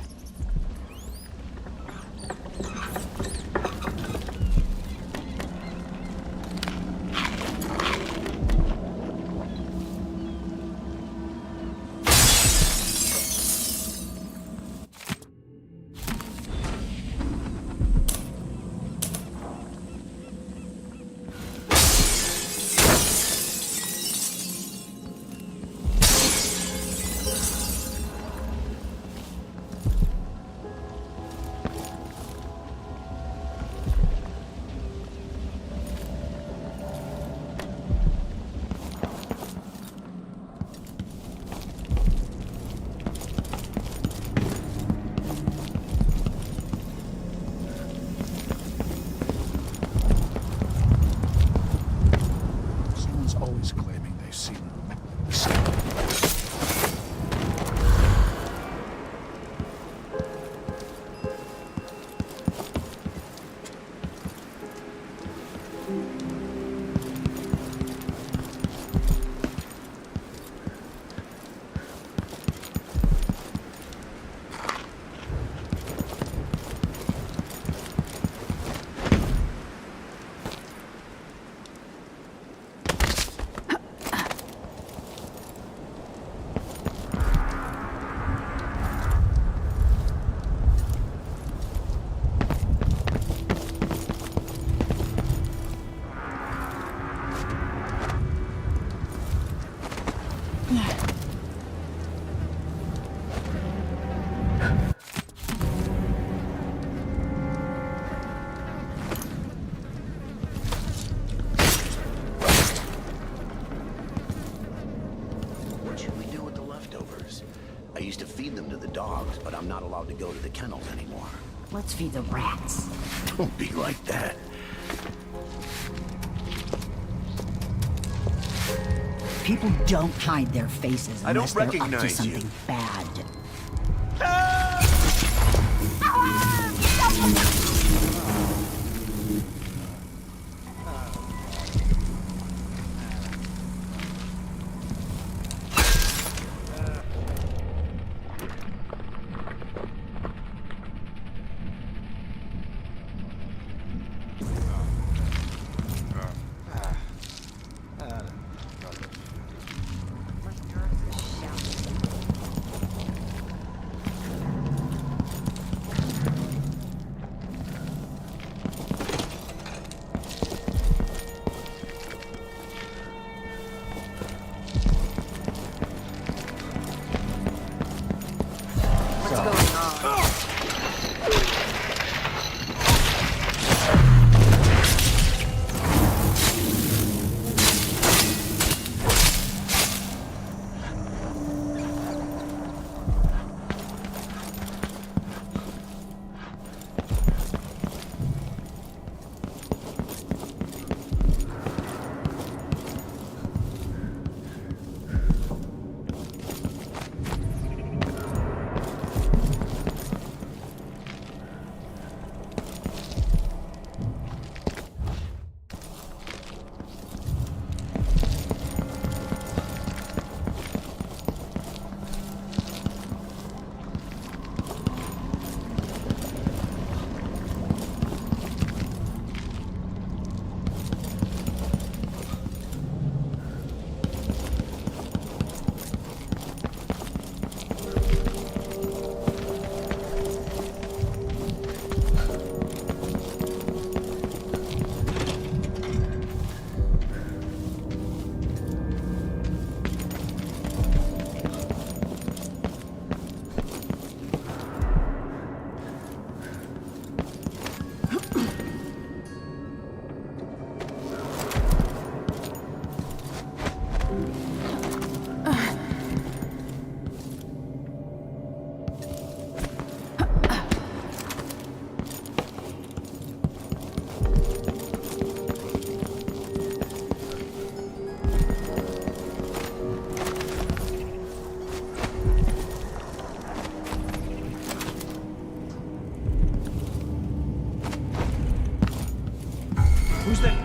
I used to feed them to the dogs, but I'm not allowed to go to the kennels anymore. Let's feed the rats. Don't be like that. People don't hide their faces I don't unless they're up to recognize you. something bad.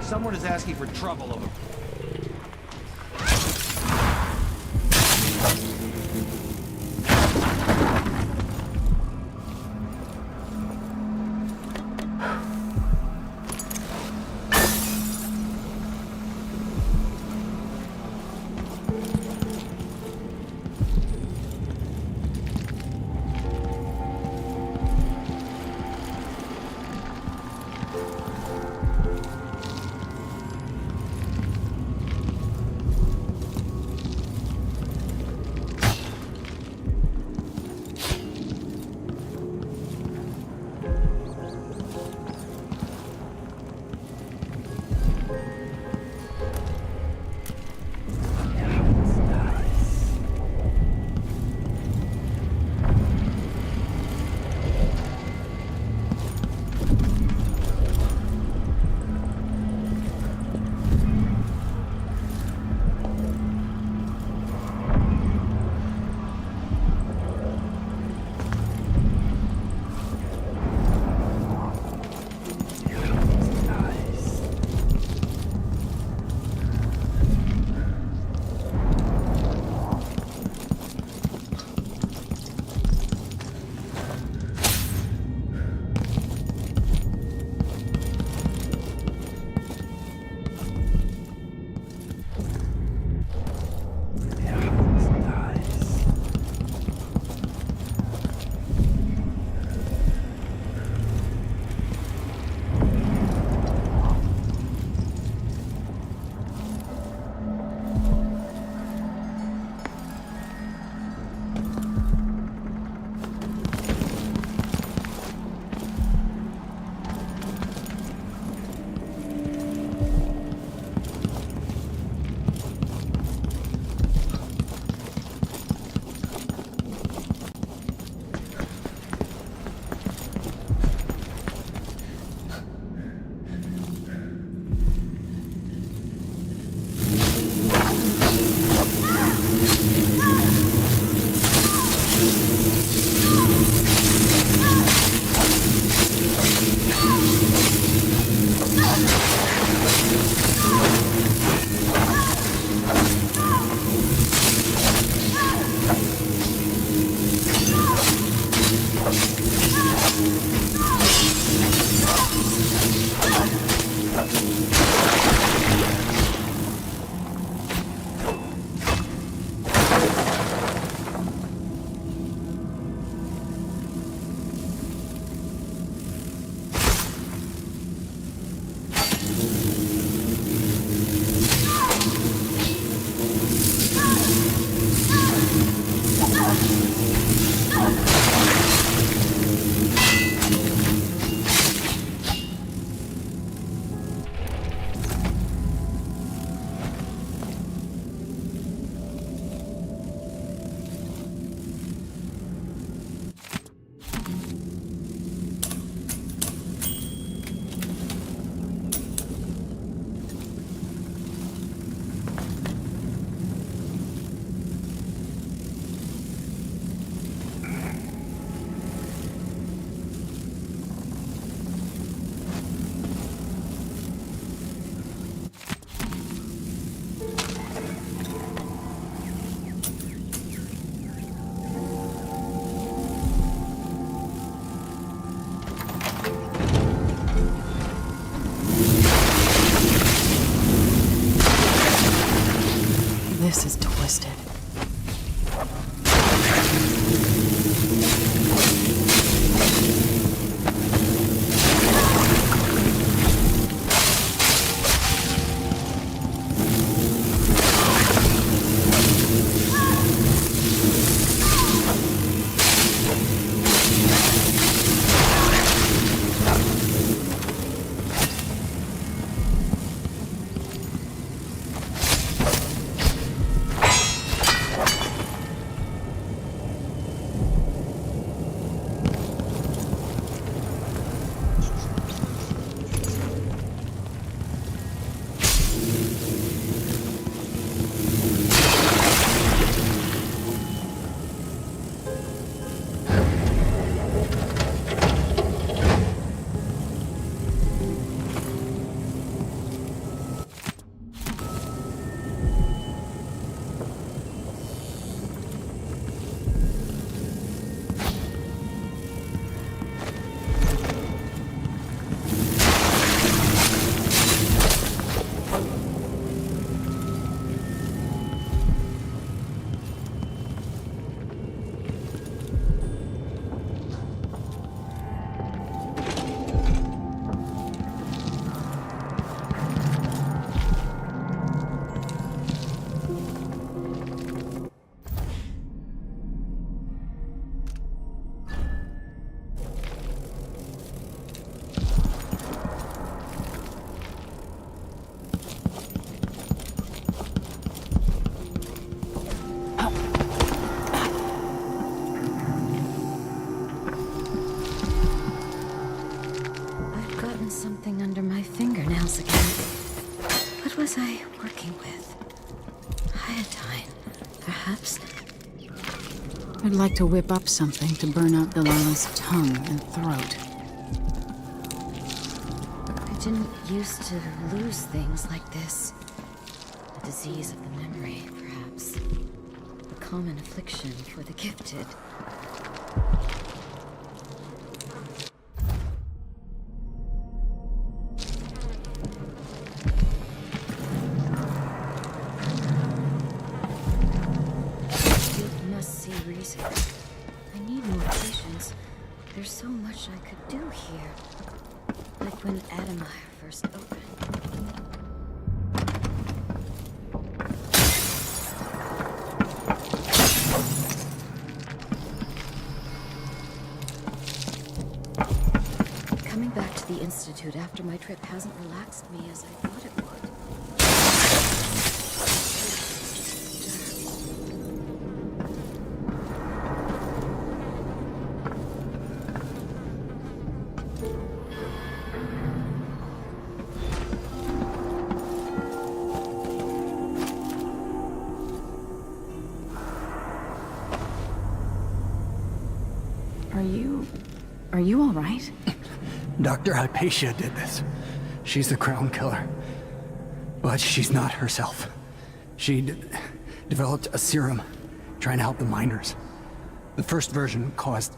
Someone is asking for trouble over... This is twisted. something under my fingernails again. What was I working with? Iodine, perhaps? I'd like to whip up something to burn out Delilah's tongue and throat. I didn't used to lose things like this. A disease of the memory, perhaps. A common affliction for the gifted. You must see reason. I need more patience. There's so much I could do here. Like when Adamire first opened. Coming back to the Institute after my trip hasn't relaxed me as I thought it would. Are you all right? Dr. Hypatia did this. She's the crown killer. But she's not herself. She developed a serum trying to help the miners. The first version caused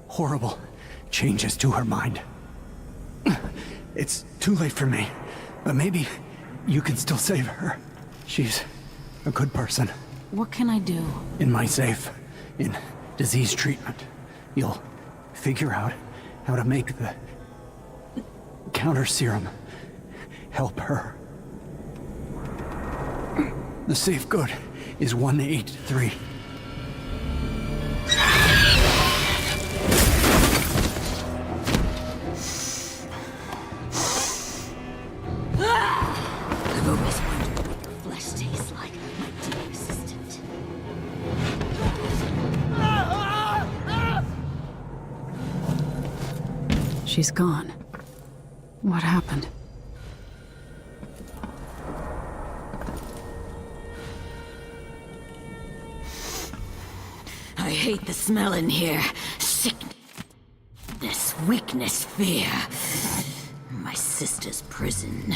horrible changes to her mind. It's too late for me, but maybe you can still save her. She's a good person. What can I do? In my safe, in disease treatment, you'll figure out how to make the counter serum help her. The safe code is 183. I've always wondered what your flesh tastes like, my dear assistant. She's gone. What happened? I hate the smell in here. Sickness, weakness, fear. My sister's prison.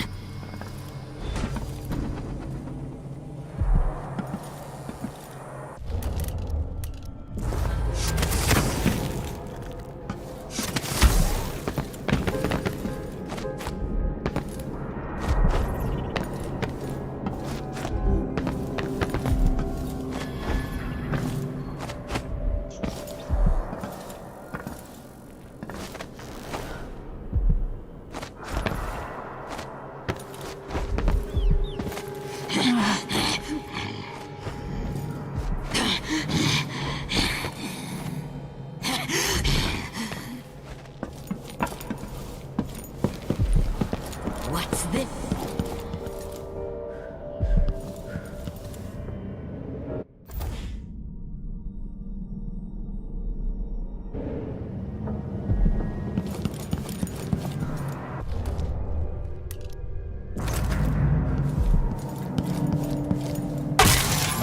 What's this?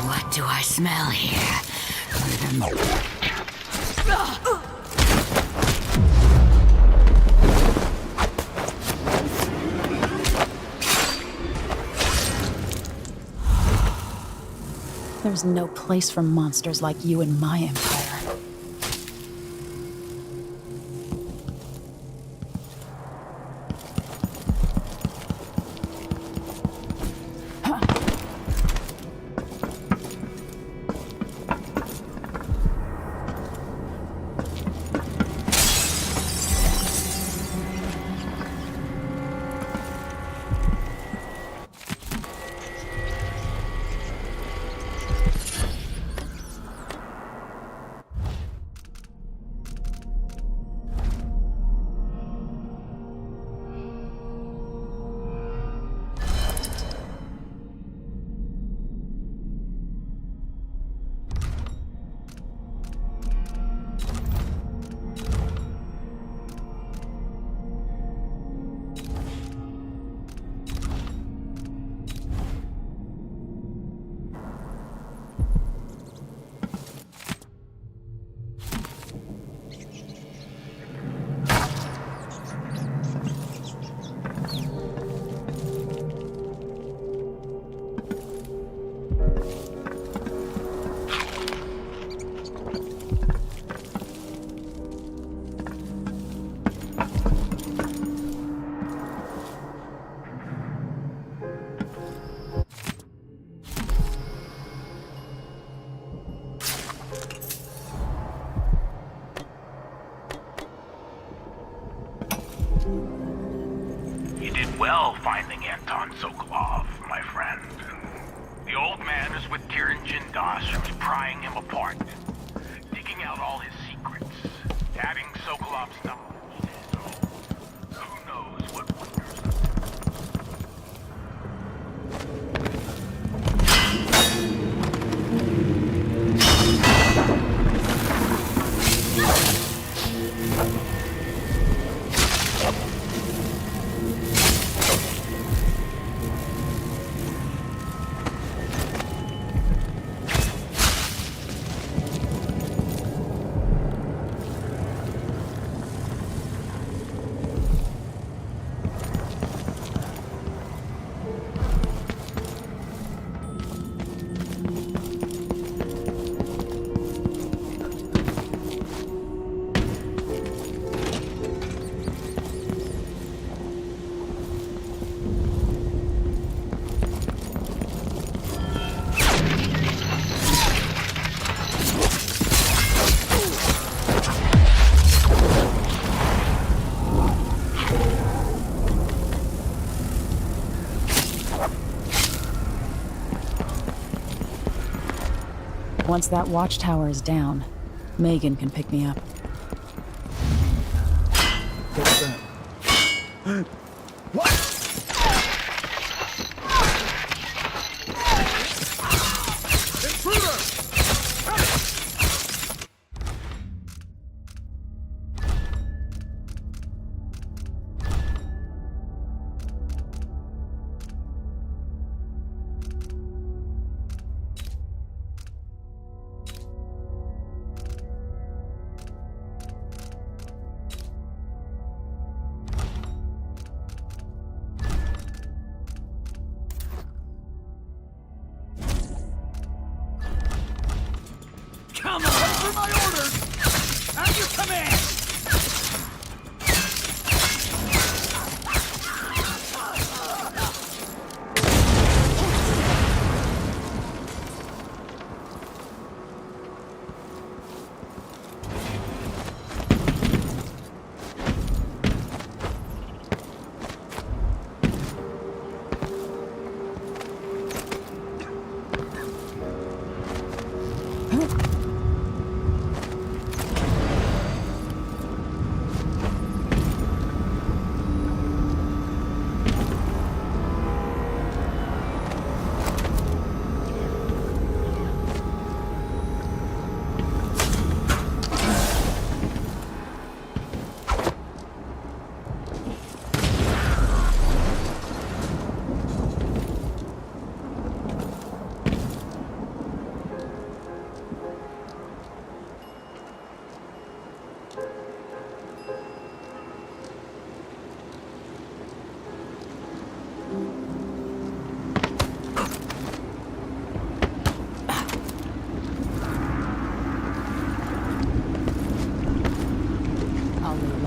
What do I smell here? There's no place for monsters like you in my empire. You did well finding Anton Sokolov, my friend. The old man is with Kiran Jindosh, who's prying him apart, digging out all his secrets, adding Sokolov's knowledge. So, who knows what wonders. Once that watchtower is down, Megan can pick me up. What's that? What? Come on! Wait for my orders! At your command!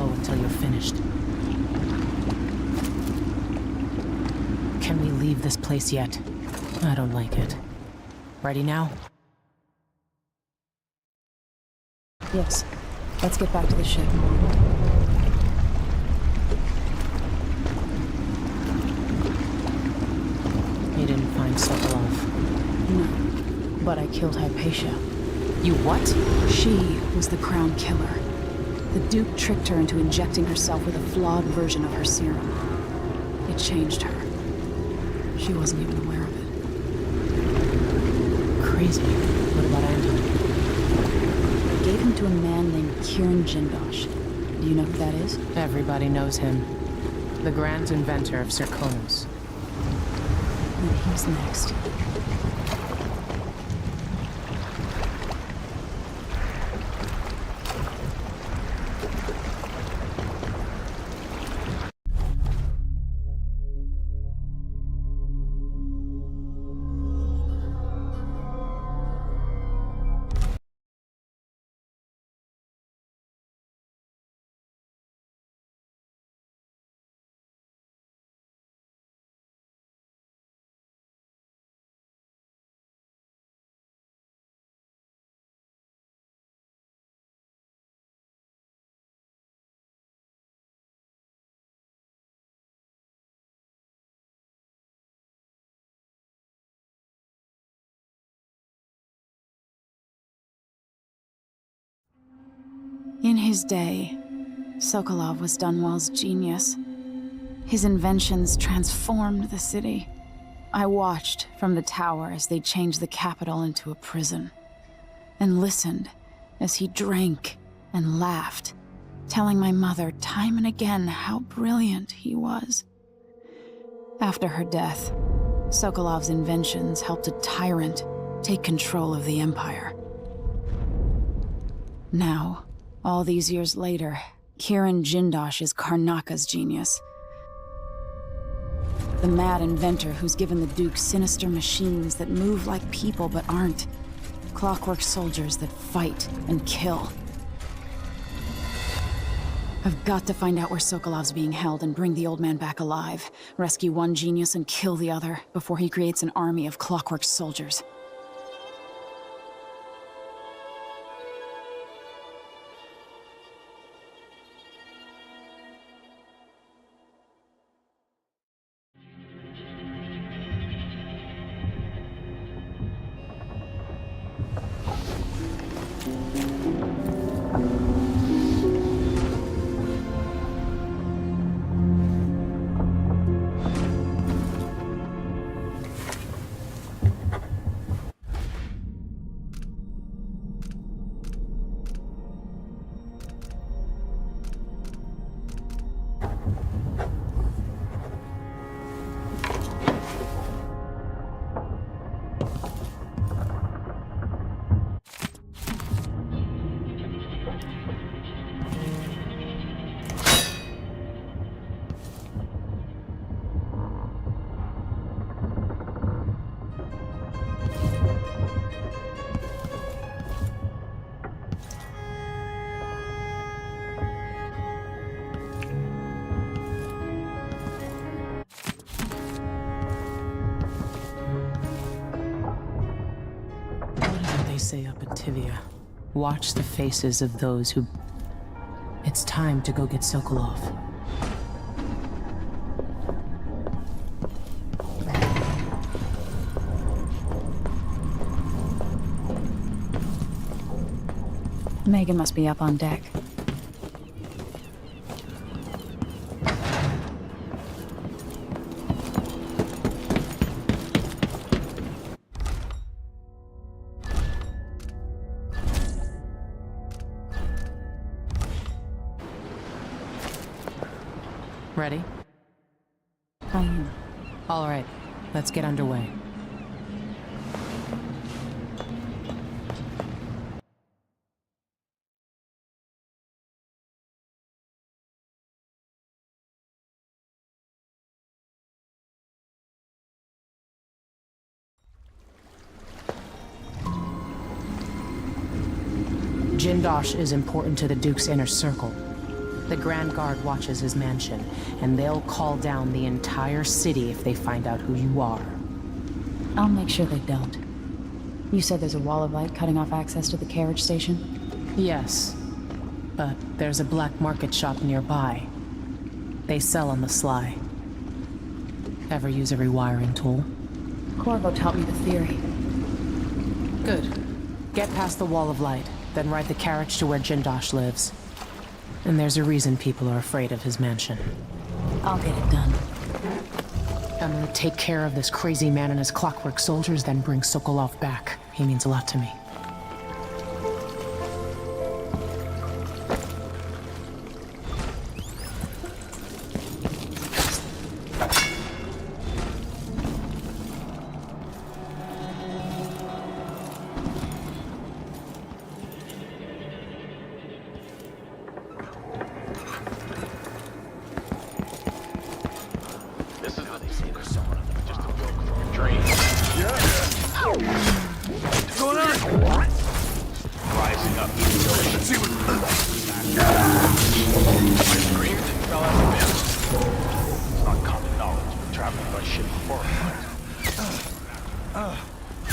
Until you're finished. Can we leave this place yet? I don't like it. Ready now? Yes. Let's get back to the ship. You didn't find Sokolov? No. But I killed Hypatia. You what? She was the Crown Killer. The Duke tricked her into injecting herself with a flawed version of her serum. It changed her. She wasn't even aware of it. Crazy. What about Anton? I gave him to a man named Kiran Jindosh. Do you know who that is? Everybody knows him. The grand inventor of Serkonos. And he's next. In his day, Sokolov was Dunwall's genius. His inventions transformed the city. I watched from the tower as they changed the capital into a prison, and listened as he drank and laughed, telling my mother time and again how brilliant he was. After her death, Sokolov's inventions helped a tyrant take control of the Empire. Now, all these years later, Kirin Jindosh is Karnaka's genius. The mad inventor who's given the Duke sinister machines that move like people but aren't. Clockwork soldiers that fight and kill. I've got to find out where Sokolov's being held and bring the old man back alive. Rescue one genius and kill the other before he creates an army of clockwork soldiers. Say up at Tivia. Watch the faces of those who... It's time to go get Sokolov. Megan must be up on deck. Ready? I am. All right, let's get underway. Jindosh is important to the Duke's inner circle. The Grand Guard watches his mansion, and they'll call down the entire city if they find out who you are. I'll make sure they don't. You said there's a wall of light cutting off access to the carriage station? Yes, but there's a black market shop nearby. They sell on the sly. Ever use a rewiring tool? Corvo taught me the theory. Good. Get past the wall of light, then ride the carriage to where Jindosh lives. And there's a reason people are afraid of his mansion. I'll get it done. I'm gonna take care of this crazy man and his clockwork soldiers, then bring Sokolov back. He means a lot to me.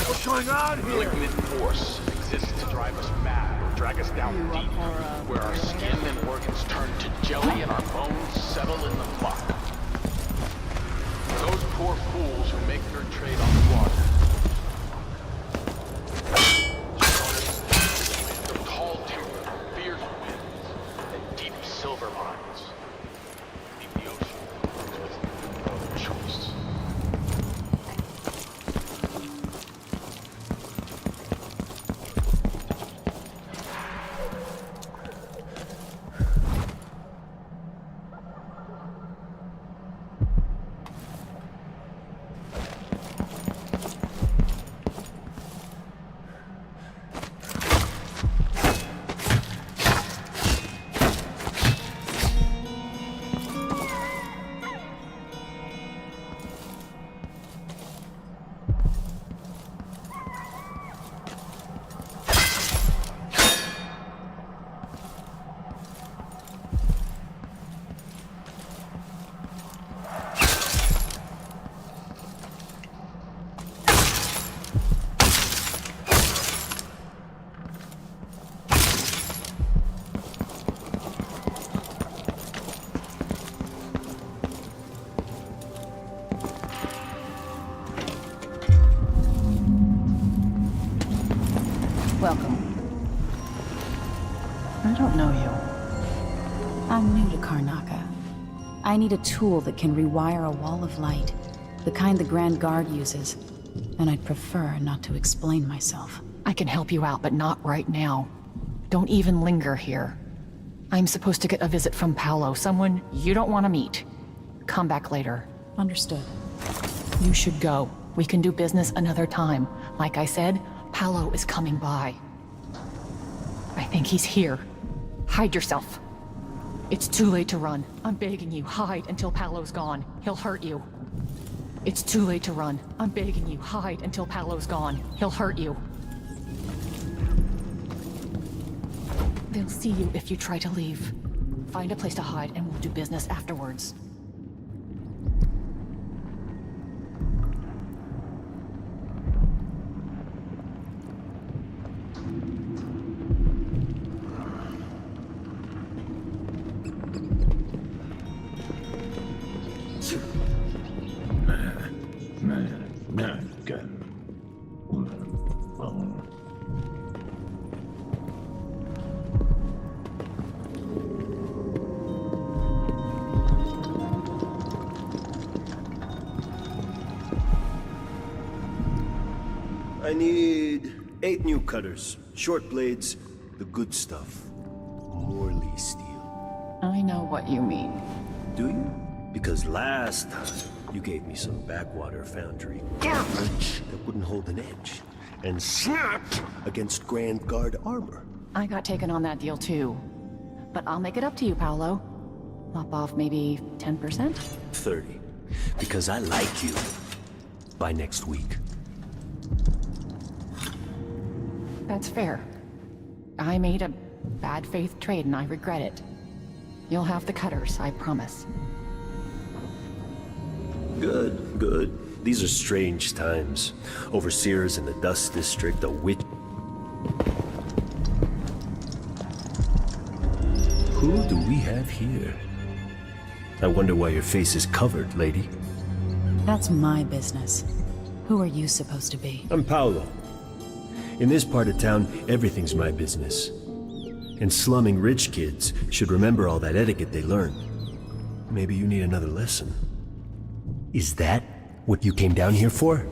What's going on here? Malignant force exists to drive us mad or drag us down deep, where our skin and organs turn to jelly and our bones settle in the muck. Those poor fools who make their trade on the water. The tall timber, fierce winds, I need a tool that can rewire a wall of light, the kind the Grand Guard uses. And I'd prefer not to explain myself. I can help you out, but not right now. Don't even linger here. I'm supposed to get a visit from Paolo, someone you don't want to meet. Come back later. Understood. You should go. We can do business another time. Like I said, Paolo is coming by. I think he's here. Hide yourself. It's too late to run. I'm begging you, hide until Paolo's gone. He'll hurt you. It's too late to run. I'm begging you, hide until Paolo's gone. He'll hurt you. They'll see you if you try to leave. Find a place to hide and we'll do business afterwards. I need 8 new cutters, short blades, the good stuff. Morley steel. I know what you mean. Do you? Because last time, you gave me some backwater foundry garbage that wouldn't hold an edge, and snapped against Grand Guard armor. I got taken on that deal too. But I'll make it up to you, Paolo. Lop off maybe 10%? 30. Because I like you. By next week. That's fair. I made a bad faith trade and I regret it. You'll have the cutters, I promise. Good, good. These are strange times. Overseers in the Dust District, a witch... Who do we have here? I wonder why your face is covered, lady. That's my business. Who are you supposed to be? I'm Paolo. In this part of town, everything's my business. And slumming rich kids should remember all that etiquette they learned. Maybe you need another lesson. Is that what you came down here for?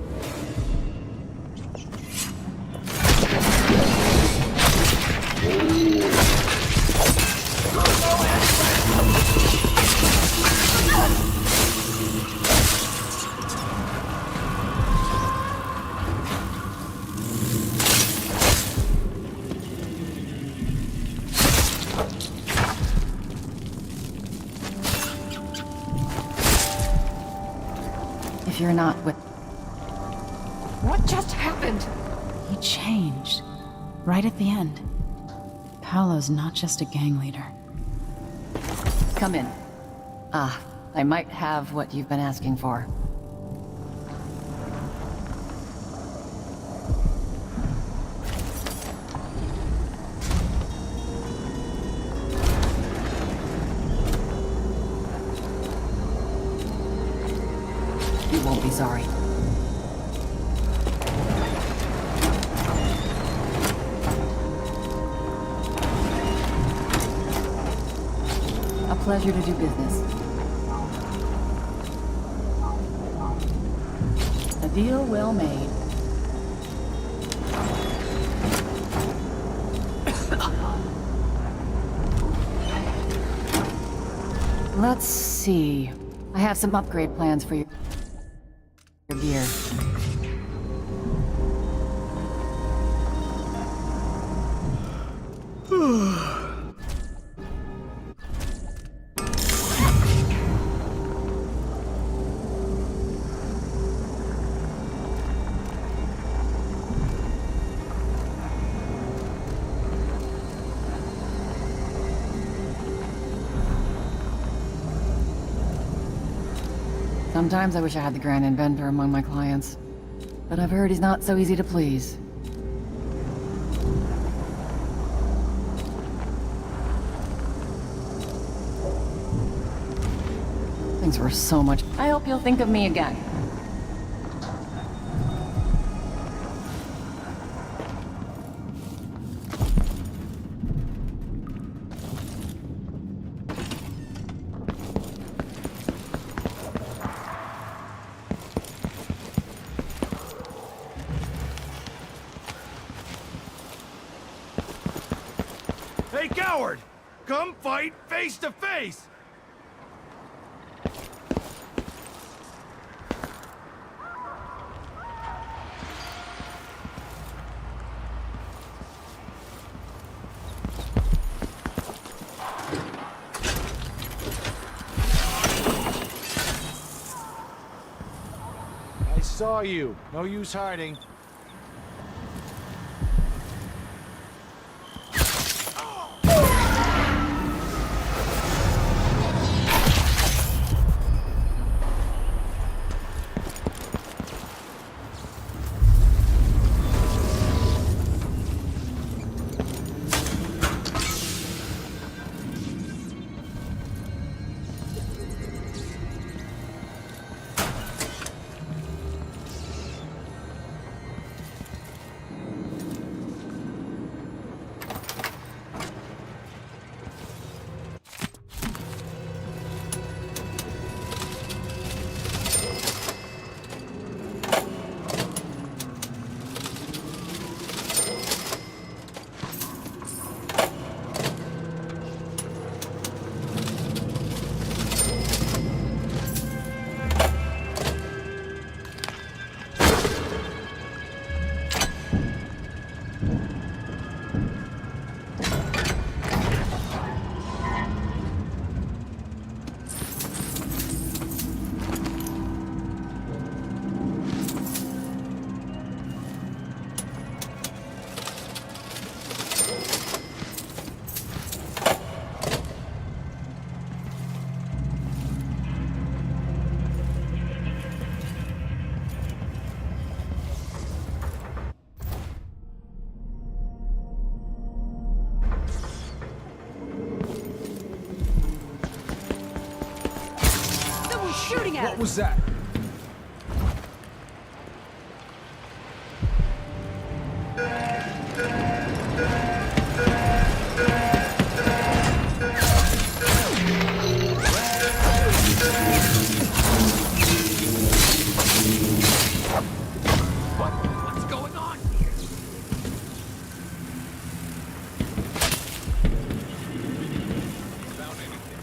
If you're not with... What just happened? He changed. Right at the end. Paolo's not just a gang leader. Come in. I might have what you've been asking for. You won't be sorry. A pleasure to do business. A deal well made. Let's see. I have some upgrade plans for your gear. Sometimes I wish I had the Grand Inventor among my clients. But I've heard he's not so easy to please. Thanks for so much. I hope you'll think of me again. Come fight face to face! I saw you. No use hiding. Shooting at What was that? What's going on here? Found anything?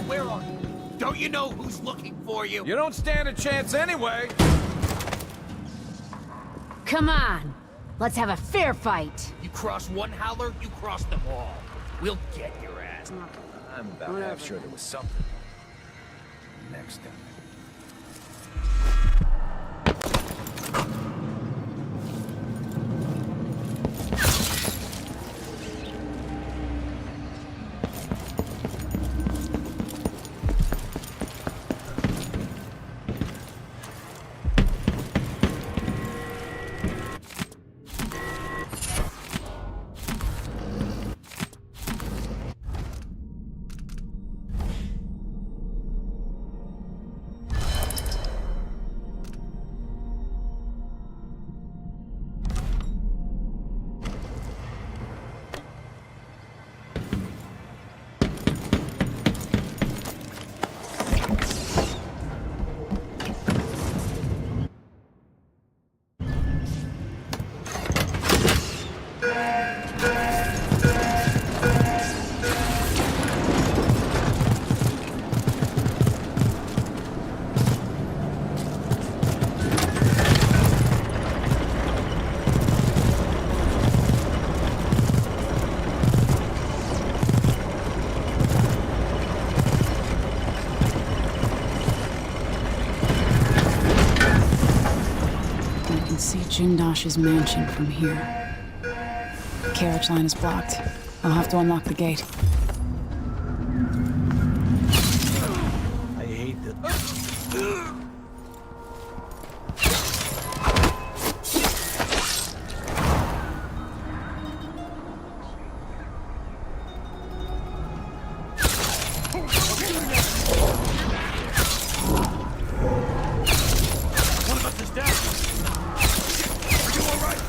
Where are you? Don't you know who's looking for you? You don't stand a chance anyway. Come on. Let's have a fair fight. You cross one howler, you cross them all. We'll get your ass. I'm about half sure there was something. Next time. See Jindash's mansion from here. The carriage line is blocked. I'll have to unlock the gate. I hate this. One of us is dead. Are you all right?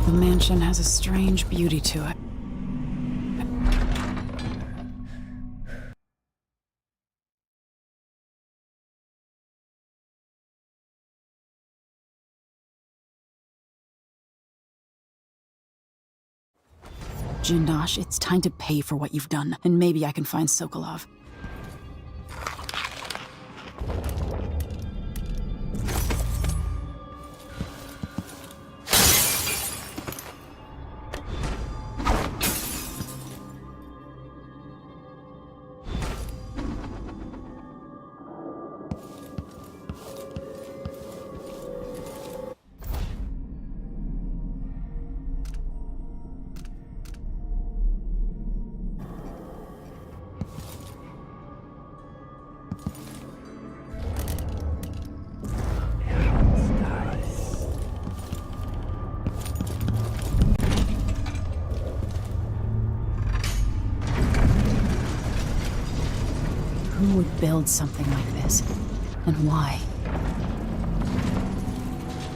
The mansion has a strange beauty to it. Jindosh, it's time to pay for what you've done, and maybe I can find Sokolov. Who would build something like this? And why?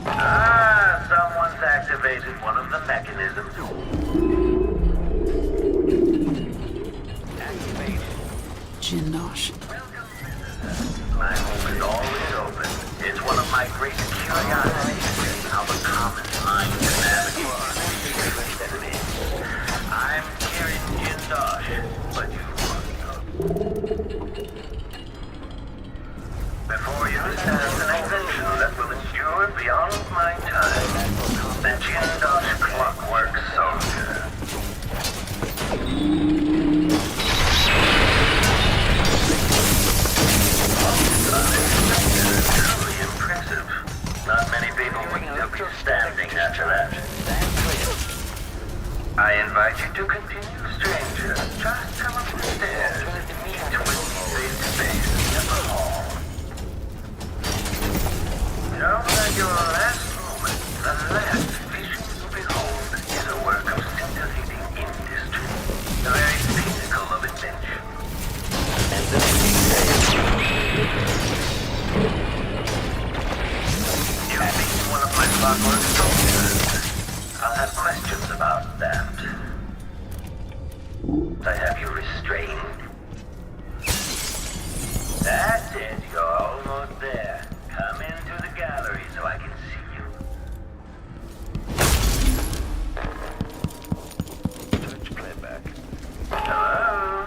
Ah, someone's activated one of the mechanisms. Jindosh. My home is always open. It's one of my greatest curiosities, how the common mind navigates the enemy. I'm Kieran Jindosh, but you before you stand an invention that will endure beyond my time. The Jindosh Clockwork Soldier. Truly impressive. Not many people would still be standing after that. I invite you to continue, stranger. Just come up the stairs and meet with me face-to-face in the hall. Don't let your last moment, the last vision you behold, is a work of scintillating industry, the very pinnacle of invention. And the you've been one of my clockwork soldiers. I'll have questions about that. I have you restrained. That's it, you're almost there. Come into the gallery so I can see you. Search playback. Hello?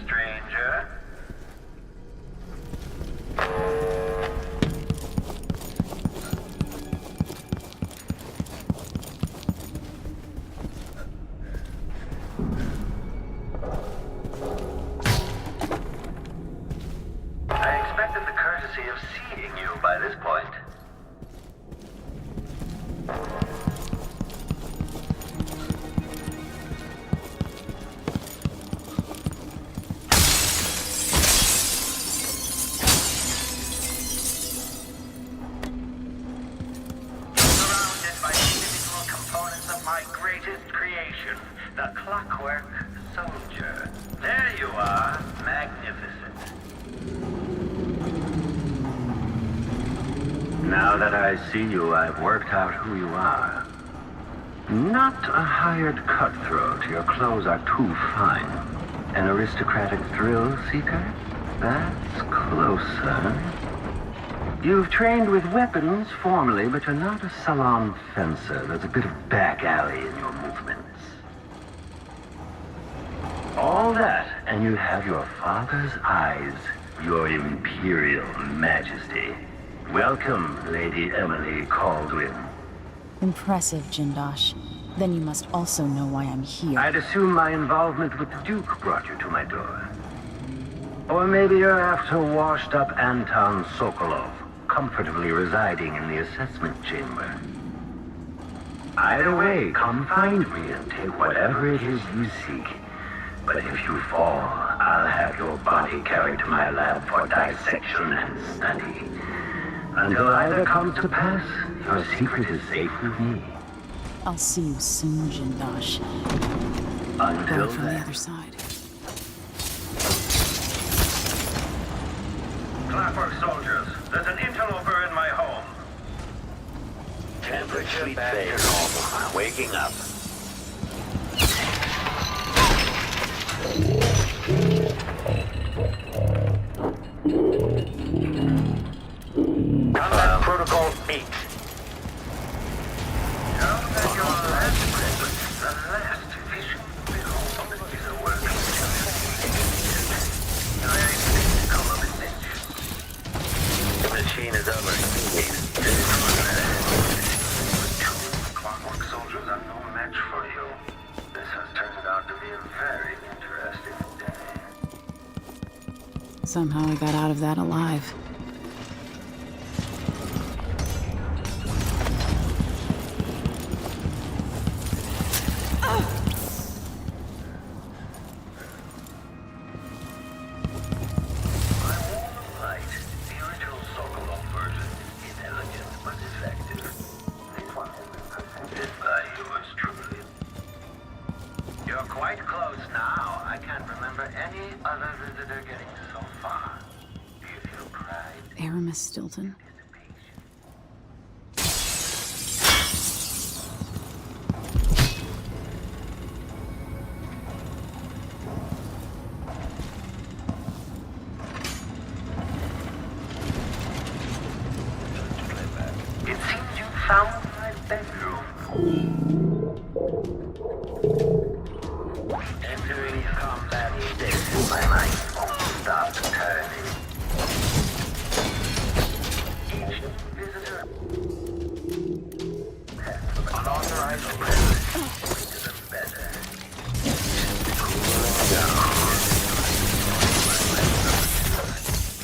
Stranger? I expected the courtesy of seeing you by this point. Surrounded by individual components of my greatest creation, the Clockwork Soldier. There you are, magnificent. Now that I see you, I've worked out who you are. Not a hired cutthroat. Your clothes are too fine. An aristocratic thrill seeker? That's closer. You've trained with weapons formally, but you're not a salon fencer. There's a bit of back alley in your movements. All that, and you have your father's eyes, your imperial majesty. Welcome, Lady Emily Caldwin. Impressive, Jindosh. Then you must also know why I'm here. I'd assume my involvement with the Duke brought you to my door. Or maybe you're after washed-up Anton Sokolov, comfortably residing in the assessment chamber. Either way, come find me and take whatever it is you seek. But if you fall, I'll have your body carried to my lab for dissection and study. Until either comes to pass, your secret is safe with me. I'll see you soon, Jindosh. Until from the then. other side. Clockwork soldiers, there's an interloper in my home. Tamper Sweet back to normal. Waking up. Combat Protocol 8. Now that your last present, the last vision will is a work of the machine is over. Clockwork soldiers are no match for you. This has turned out to be a very interesting day. Somehow I got out of that alive. Aramis Stilton. It seems you found my bedroom. Entering combat state, my mind won't stop turning. Each visitor has unauthorized presence to the better. Cooling down.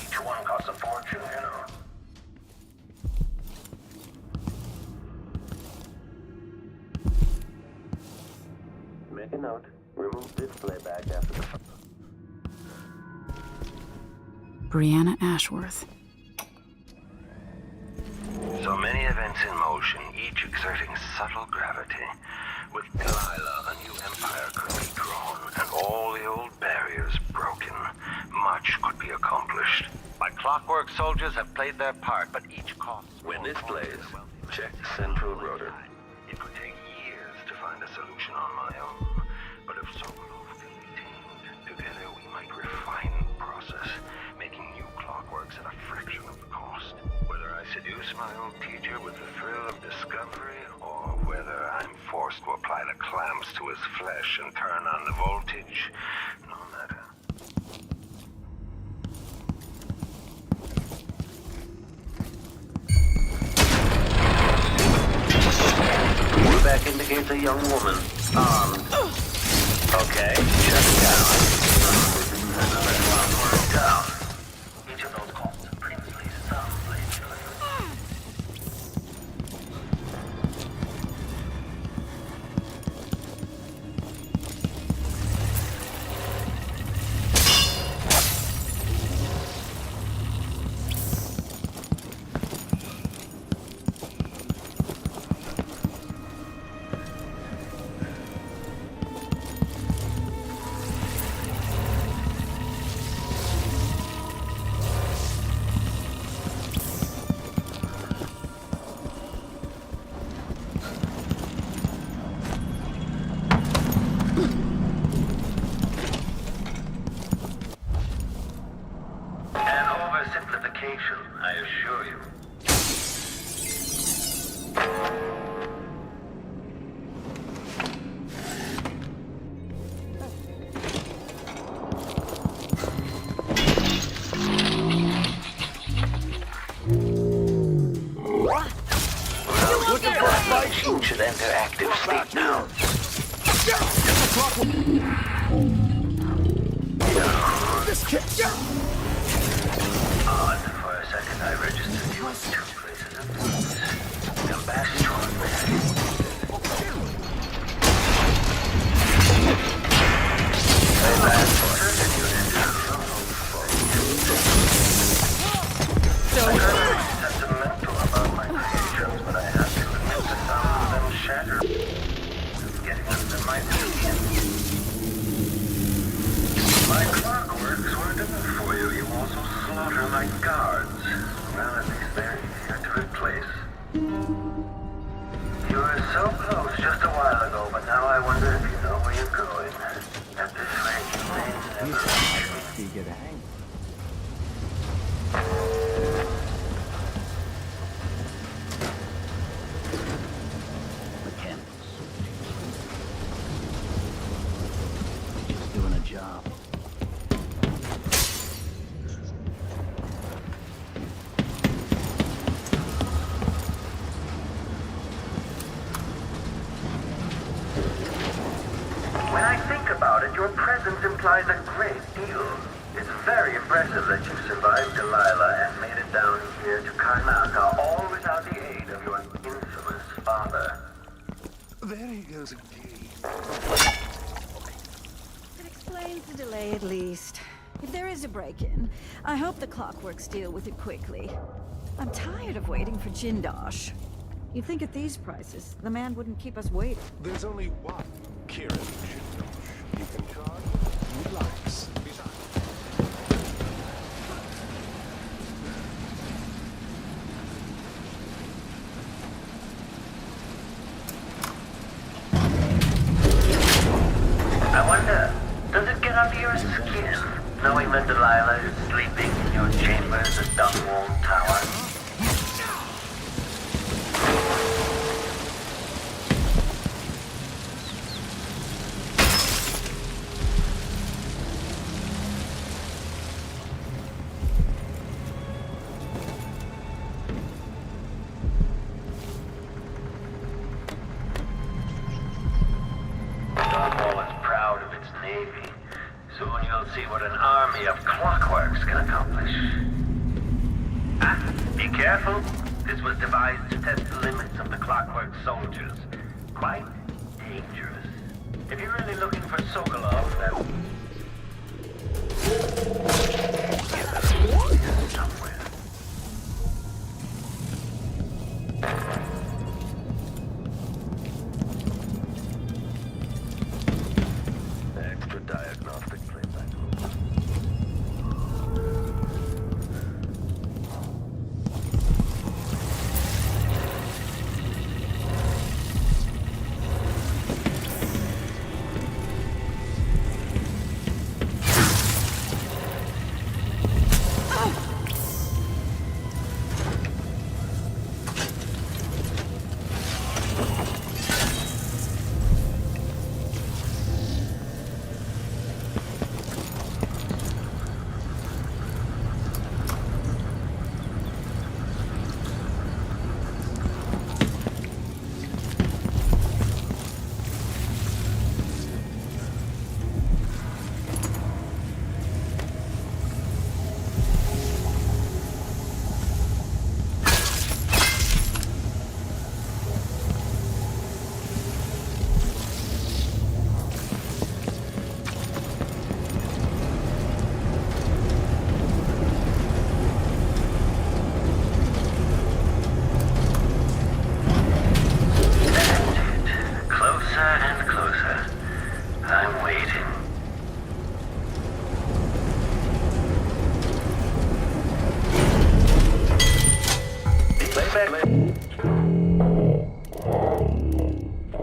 Each one costs a fortune, you know. Make a note. Remove display back after the... Brianna Ashworth. So many events in motion, each exerting subtle gravity. With Delilah, a new empire could be grown, and all the old barriers broken. Much could be accomplished. My clockwork soldiers have played their part, but each cost... When this plays, check the central rotor. It could take years to find a solution on my own. But if Sokolov can be tamed, together we might refine the process, making new clockworks at a fraction of the cost. Whether I seduce my old teacher with the thrill of discovery, or whether I'm forced to apply the clamps to his flesh and turn on the voltage, no matter. Back indicates a young woman. Okay, shut it down. Another clockwork down. Each of those calls previously soundly I assure you. The machine should enter active state now. This kid. Odd. For a second, I registered you in two places at once. Come back strong, man. I'm sentimental about my creations, but I have to admit the sound of them shattered. Getting under my skin. My clockworks weren't enough for you. You also slaughter my guards. Well, at least they're easier to replace. You were so close just a while ago, but now I wonder if you know where you're going. At this rate, you may never reach me. You get a hang. Mechanics. Just doing a job. When I think about it, your presence implies a great deal. It's very impressive that you survived Delilah and made it down here to Karnaka, all without the aid of your infamous father. There he goes indeed. It explains the delay at least. If there is a break-in, I hope the clockworks deal with it quickly. I'm tired of waiting for Jindosh. You'd think at these prices, the man wouldn't keep us waiting. There's only one Kieran Jindosh. He can charge who he likes. Besides, I wonder, does it get under your skin, knowing that Delilah is sleeping in your chambers at Dunwall Tower? Dunwall is proud of its navy. Soon you'll see what an army of clockworks can accomplish. Ah, be careful. This was devised to test the limits of the clockwork soldiers. Quite dangerous. If you're really looking for Sokolov, then... somewhere. Extra diagnostic playback.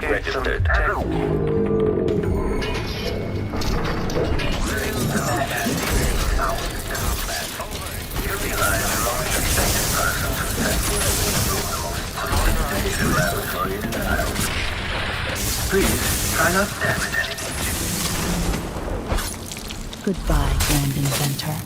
Registered. Please, try not to damage anything. Goodbye, Grand Inventor.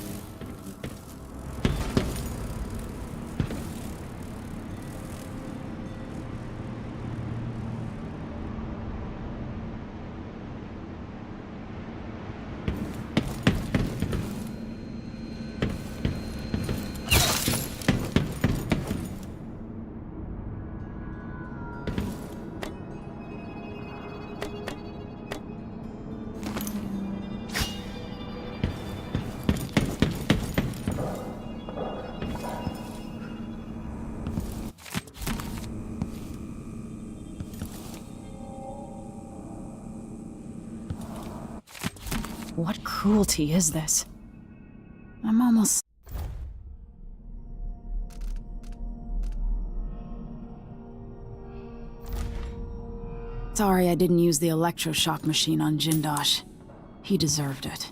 What cruelty is this? I'm almost... sorry I didn't use the electroshock machine on Jindosh. He deserved it.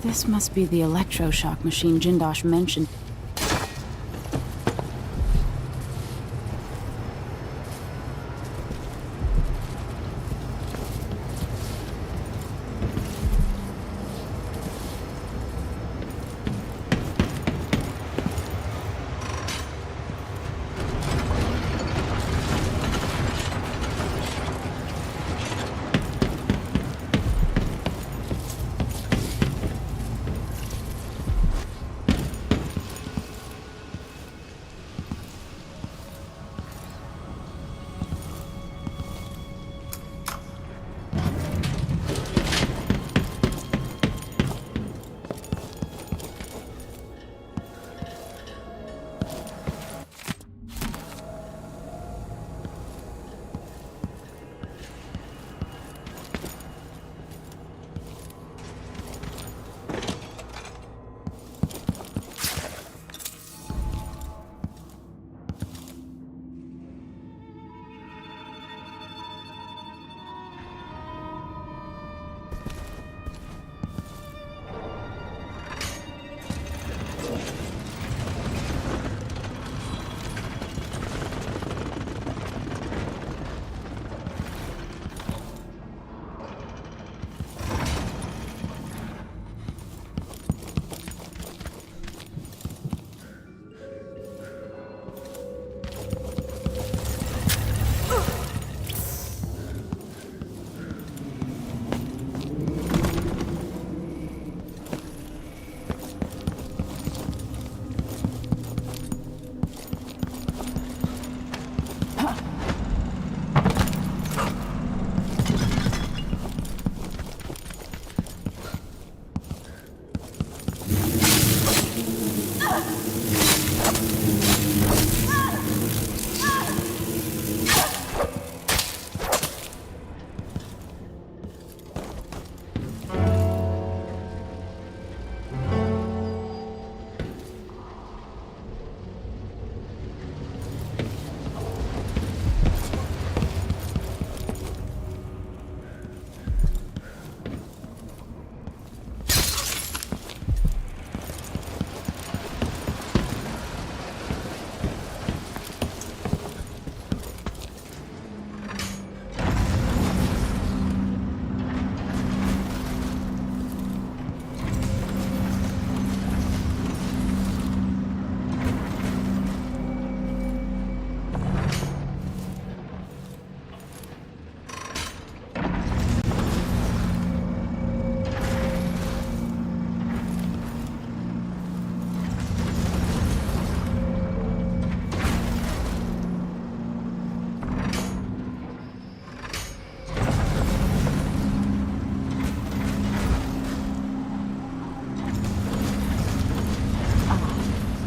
This must be the electroshock machine Jindosh mentioned.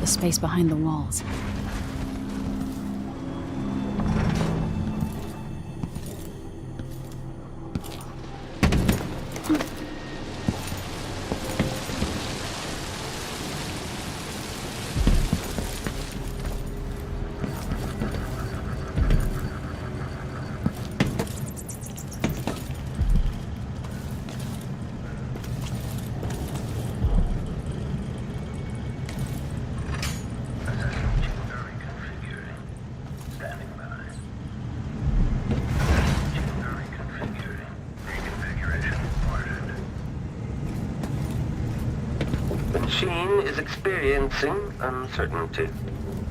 Space behind the walls. Machine is experiencing uncertainty.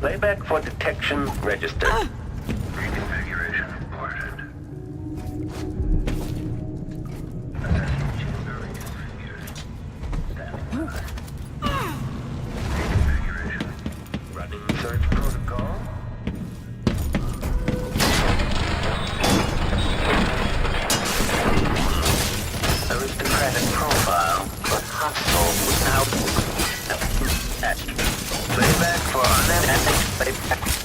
Playback for detection registered. Reconfiguration reported. console is now attached. Playback for unlimited playback.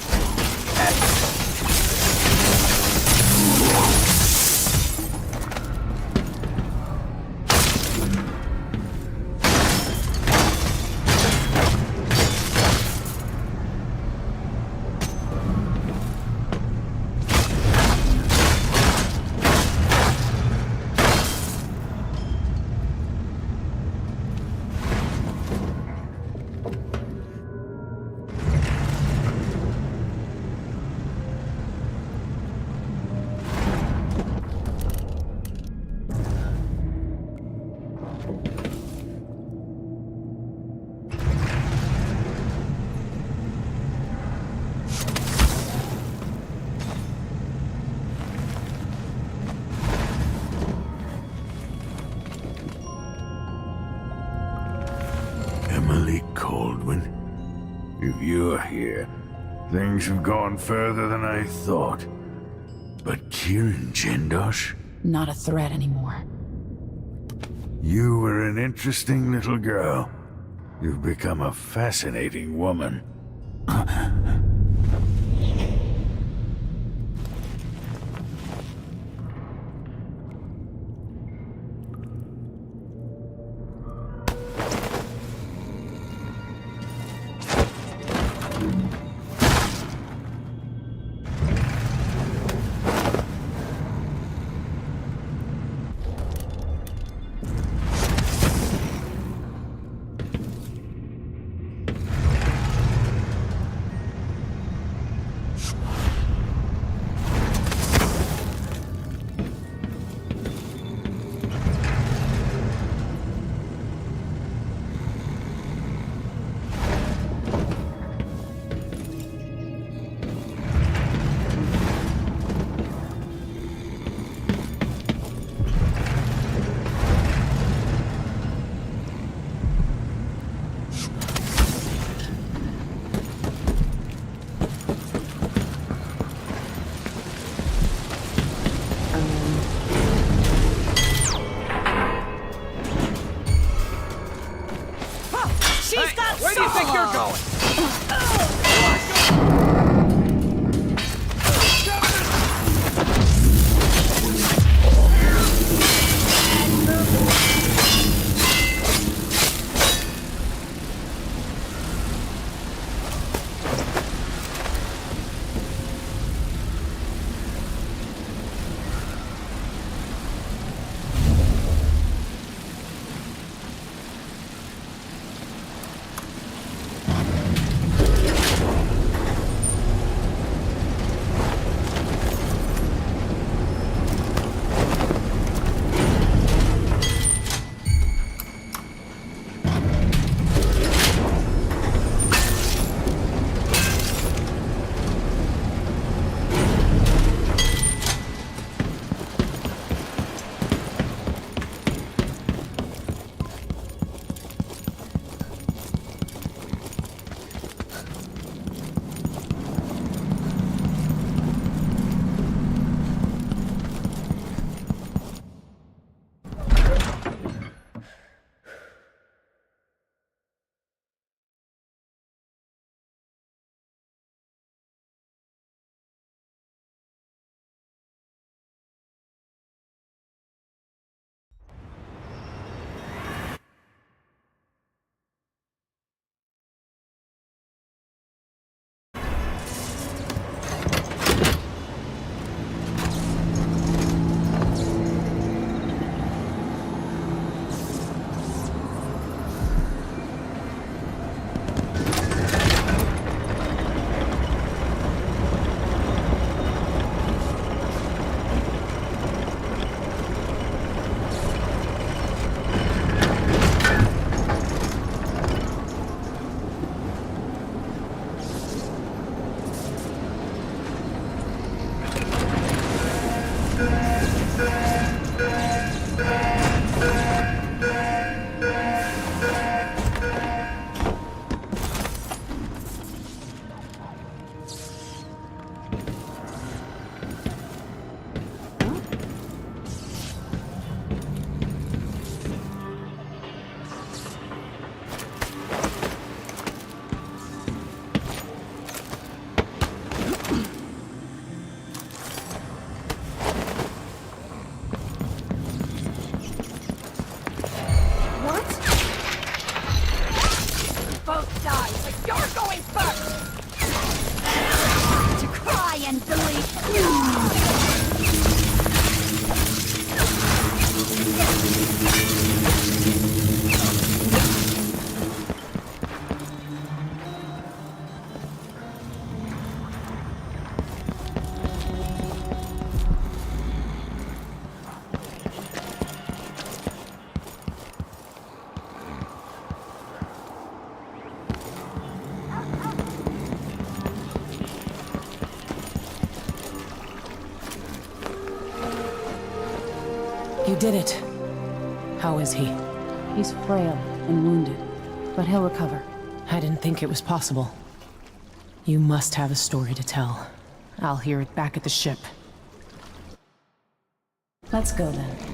If you're here, things have gone further than I thought. But Kieran Jindosh? Not a threat anymore. You were an interesting little girl. You've become a fascinating woman. and delete. You did it. How is he? He's frail and wounded, but he'll recover. I didn't think it was possible. You must have a story to tell. I'll hear it back at the ship. Let's go then.